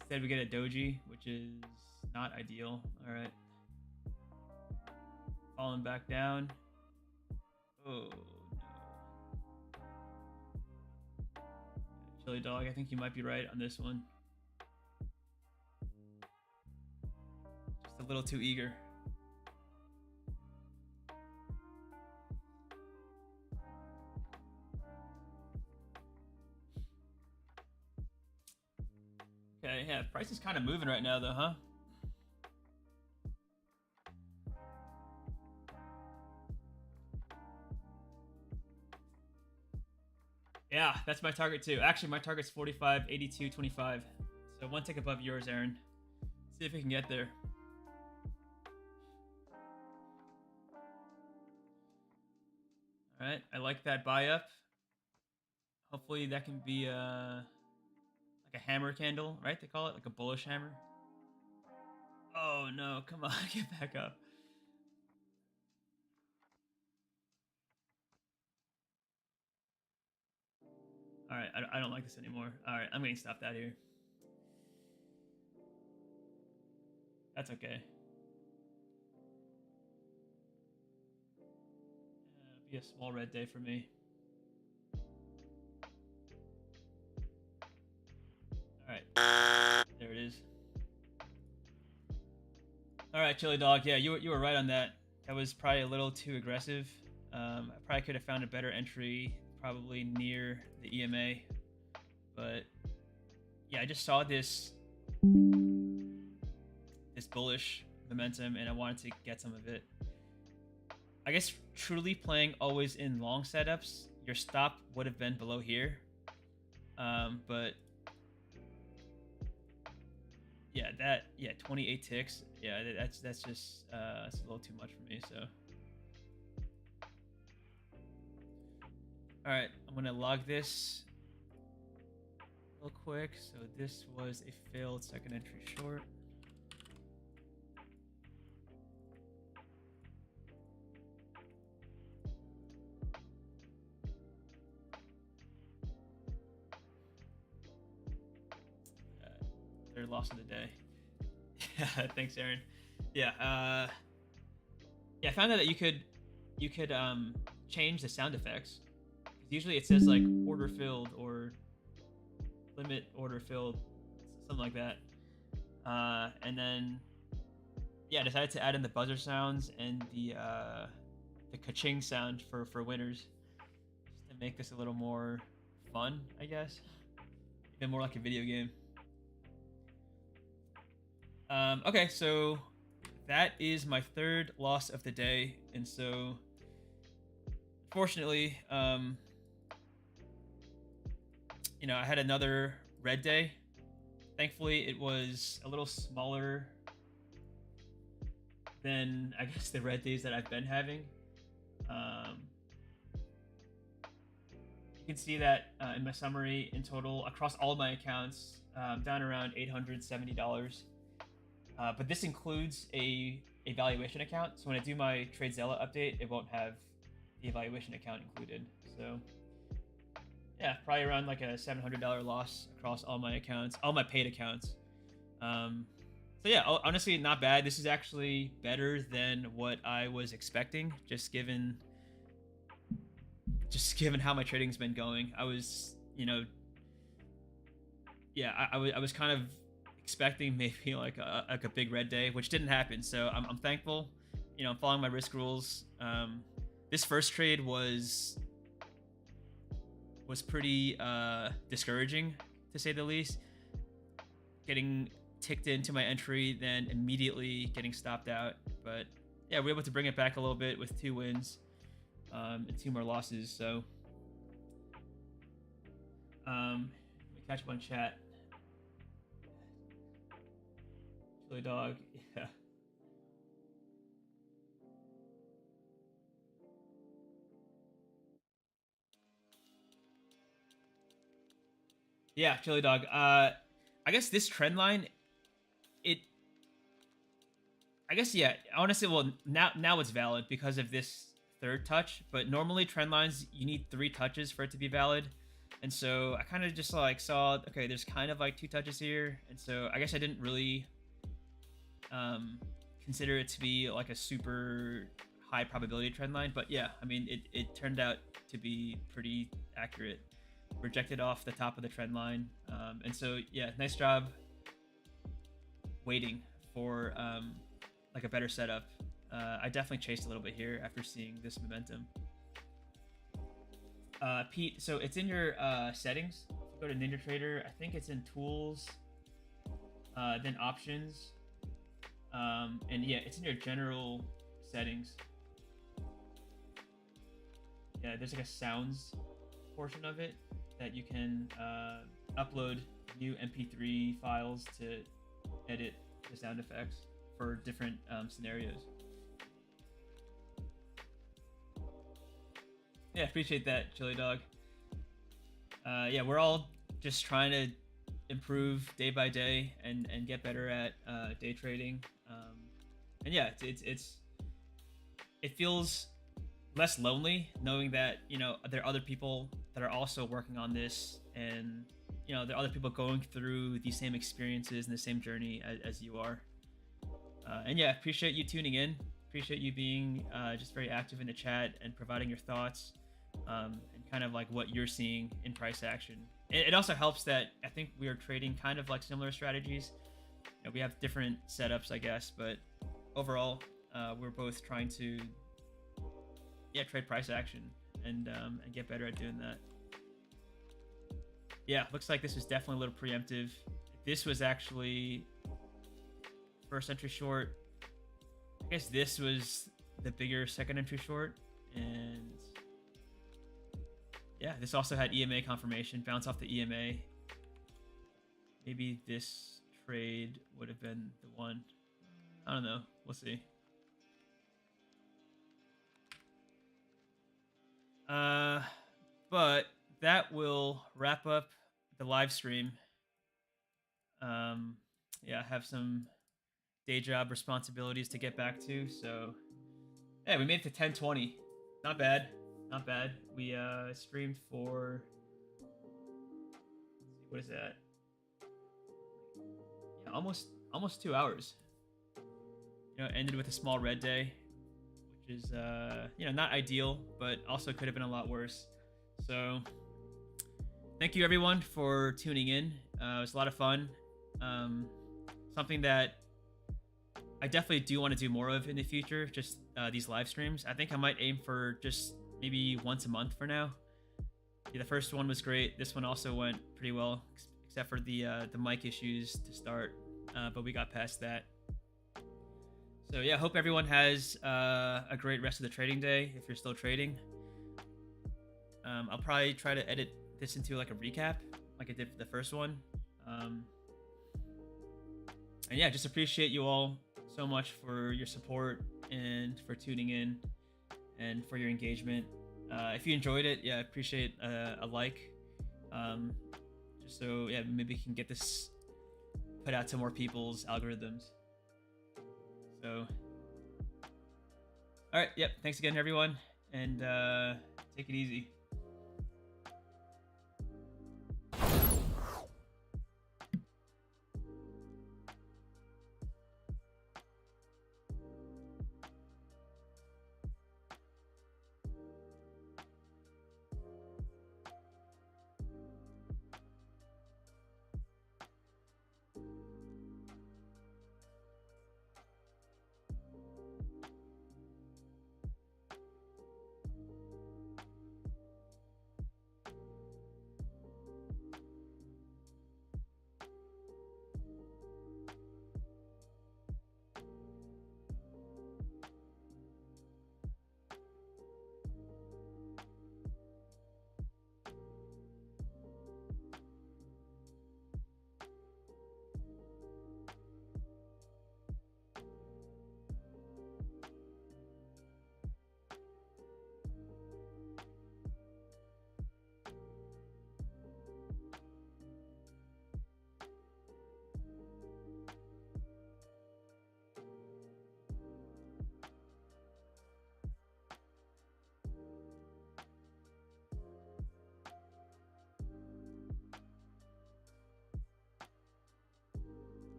Instead, we get a doji, which is not ideal. All right. Falling back down. Oh. Chili Dog, I think you might be right on this one. Just a little too eager. Okay, yeah, price is kind of moving right now though, huh? Yeah, that's my target too. Actually, my target's 45, 82, 25. So 1 tick above yours, Aaron. See if we can get there. All right, I like that buy up. Hopefully that can be like a hammer candle, right? They call it like a bullish hammer. Oh no, come on, get back up. All right, I don't like this anymore. All right, I'm getting stopped out here. That's okay. It'll be a small red day for me. All right, there it is. All right, Chili Dog. Yeah, you were right on that. That was probably a little too aggressive. I probably could have found a better entry, probably near the EMA. But yeah, I just saw this bullish momentum, and I wanted to get some of it. I guess truly playing always in long setups, your stop would have been below here. But yeah, 28 ticks. Yeah, that's just that's a little too much for me. So, all right, I'm gonna log this real quick. So this was a failed second entry short. Third loss of the day. Yeah, thanks, Aaron. Yeah, yeah, I found out that you could change the sound effects. Usually it says like order filled or limit order filled, something like that. And then yeah, I decided to add in the buzzer sounds and the ka-ching sound for winners, just to make this a little more fun, I guess. Even more like a video game. Okay, so that is my third loss of the day, and so fortunately, you know, I had another red day. Thankfully, it was a little smaller than, I guess, the red days that I've been having. You can see that in my summary in total across all of my accounts, down around $870. But this includes a evaluation account. So when I do my TradeZella update, it won't have the evaluation account included. So yeah, probably around like a $700 loss across all my accounts, all my paid accounts. So yeah, honestly, not bad. This is actually better than what I was expecting, just given how my trading's been going. I was, you know, yeah, I was kind of expecting maybe like a big red day, which didn't happen. So I'm thankful. You know, I'm following my risk rules. This first trade was pretty discouraging, to say the least. Getting ticked into my entry, then immediately getting stopped out. But yeah, we were able to bring it back a little bit with 2 wins and 2 more losses. So let me catch up on chat. Chili Dog, yeah. Yeah, Chili Dog. I guess this trend line, I guess, yeah, honestly, well, now it's valid because of this third touch, but normally trend lines, you need 3 touches for it to be valid. And so I kind of just like saw, okay, there's kind of like 2 touches here. And so I guess I didn't really consider it to be like a super high probability trend line, but yeah, I mean, it turned out to be pretty accurate. Rejected off the top of the trend line, and so yeah, nice job waiting for like a better setup. I definitely chased a little bit here after seeing this momentum. Pete, so it's in your settings. Go to NinjaTrader. I think it's in tools, then options, and yeah, it's in your general settings. Yeah, there's like a sounds portion of it that you can upload new MP3 files to edit the sound effects for different scenarios. Yeah, appreciate that, Chili Dog. Yeah, we're all just trying to improve day by day and get better at day trading. And yeah, it feels less lonely knowing that, you know, there are other people that are also working on this, and you know, there are other people going through these same experiences and the same journey as you are. And yeah, appreciate you tuning in. Appreciate you being just very active in the chat and providing your thoughts and kind of like what you're seeing in price action. It also helps that I think we are trading kind of like similar strategies. You know, we have different setups, I guess, but overall, we're both trying to trade price action and get better at doing that. Yeah, looks like this was definitely a little preemptive. This was actually first entry short. I guess this was the bigger second entry short, and yeah, this also had EMA confirmation, bounce off the EMA. Maybe this trade would have been the one. I don't know. We'll see. But that will wrap up the live stream. Yeah, I have some day job responsibilities to get back to, so yeah, we made it to 10:20. Not bad, not bad. We streamed for, what is that? Yeah, almost 2 hours. You know, ended with a small red day, which is you know, not ideal, but also could have been a lot worse. So thank you everyone for tuning in. It was a lot of fun. Something that I definitely do want to do more of in the future, just these live streams. I think I might aim for just maybe once a month for now. Yeah, the first one was great. This one also went pretty well, except for the mic issues to start, but we got past that. So yeah, hope everyone has a great rest of the trading day if you're still trading. I'll probably try to edit this into like a recap like I did for the first one. And yeah, just appreciate you all so much for your support and for tuning in and for your engagement. If you enjoyed it, yeah, I appreciate a like. Just so yeah, maybe we can get this put out to more people's algorithms. So, all right, yep. Thanks again, everyone, and take it easy.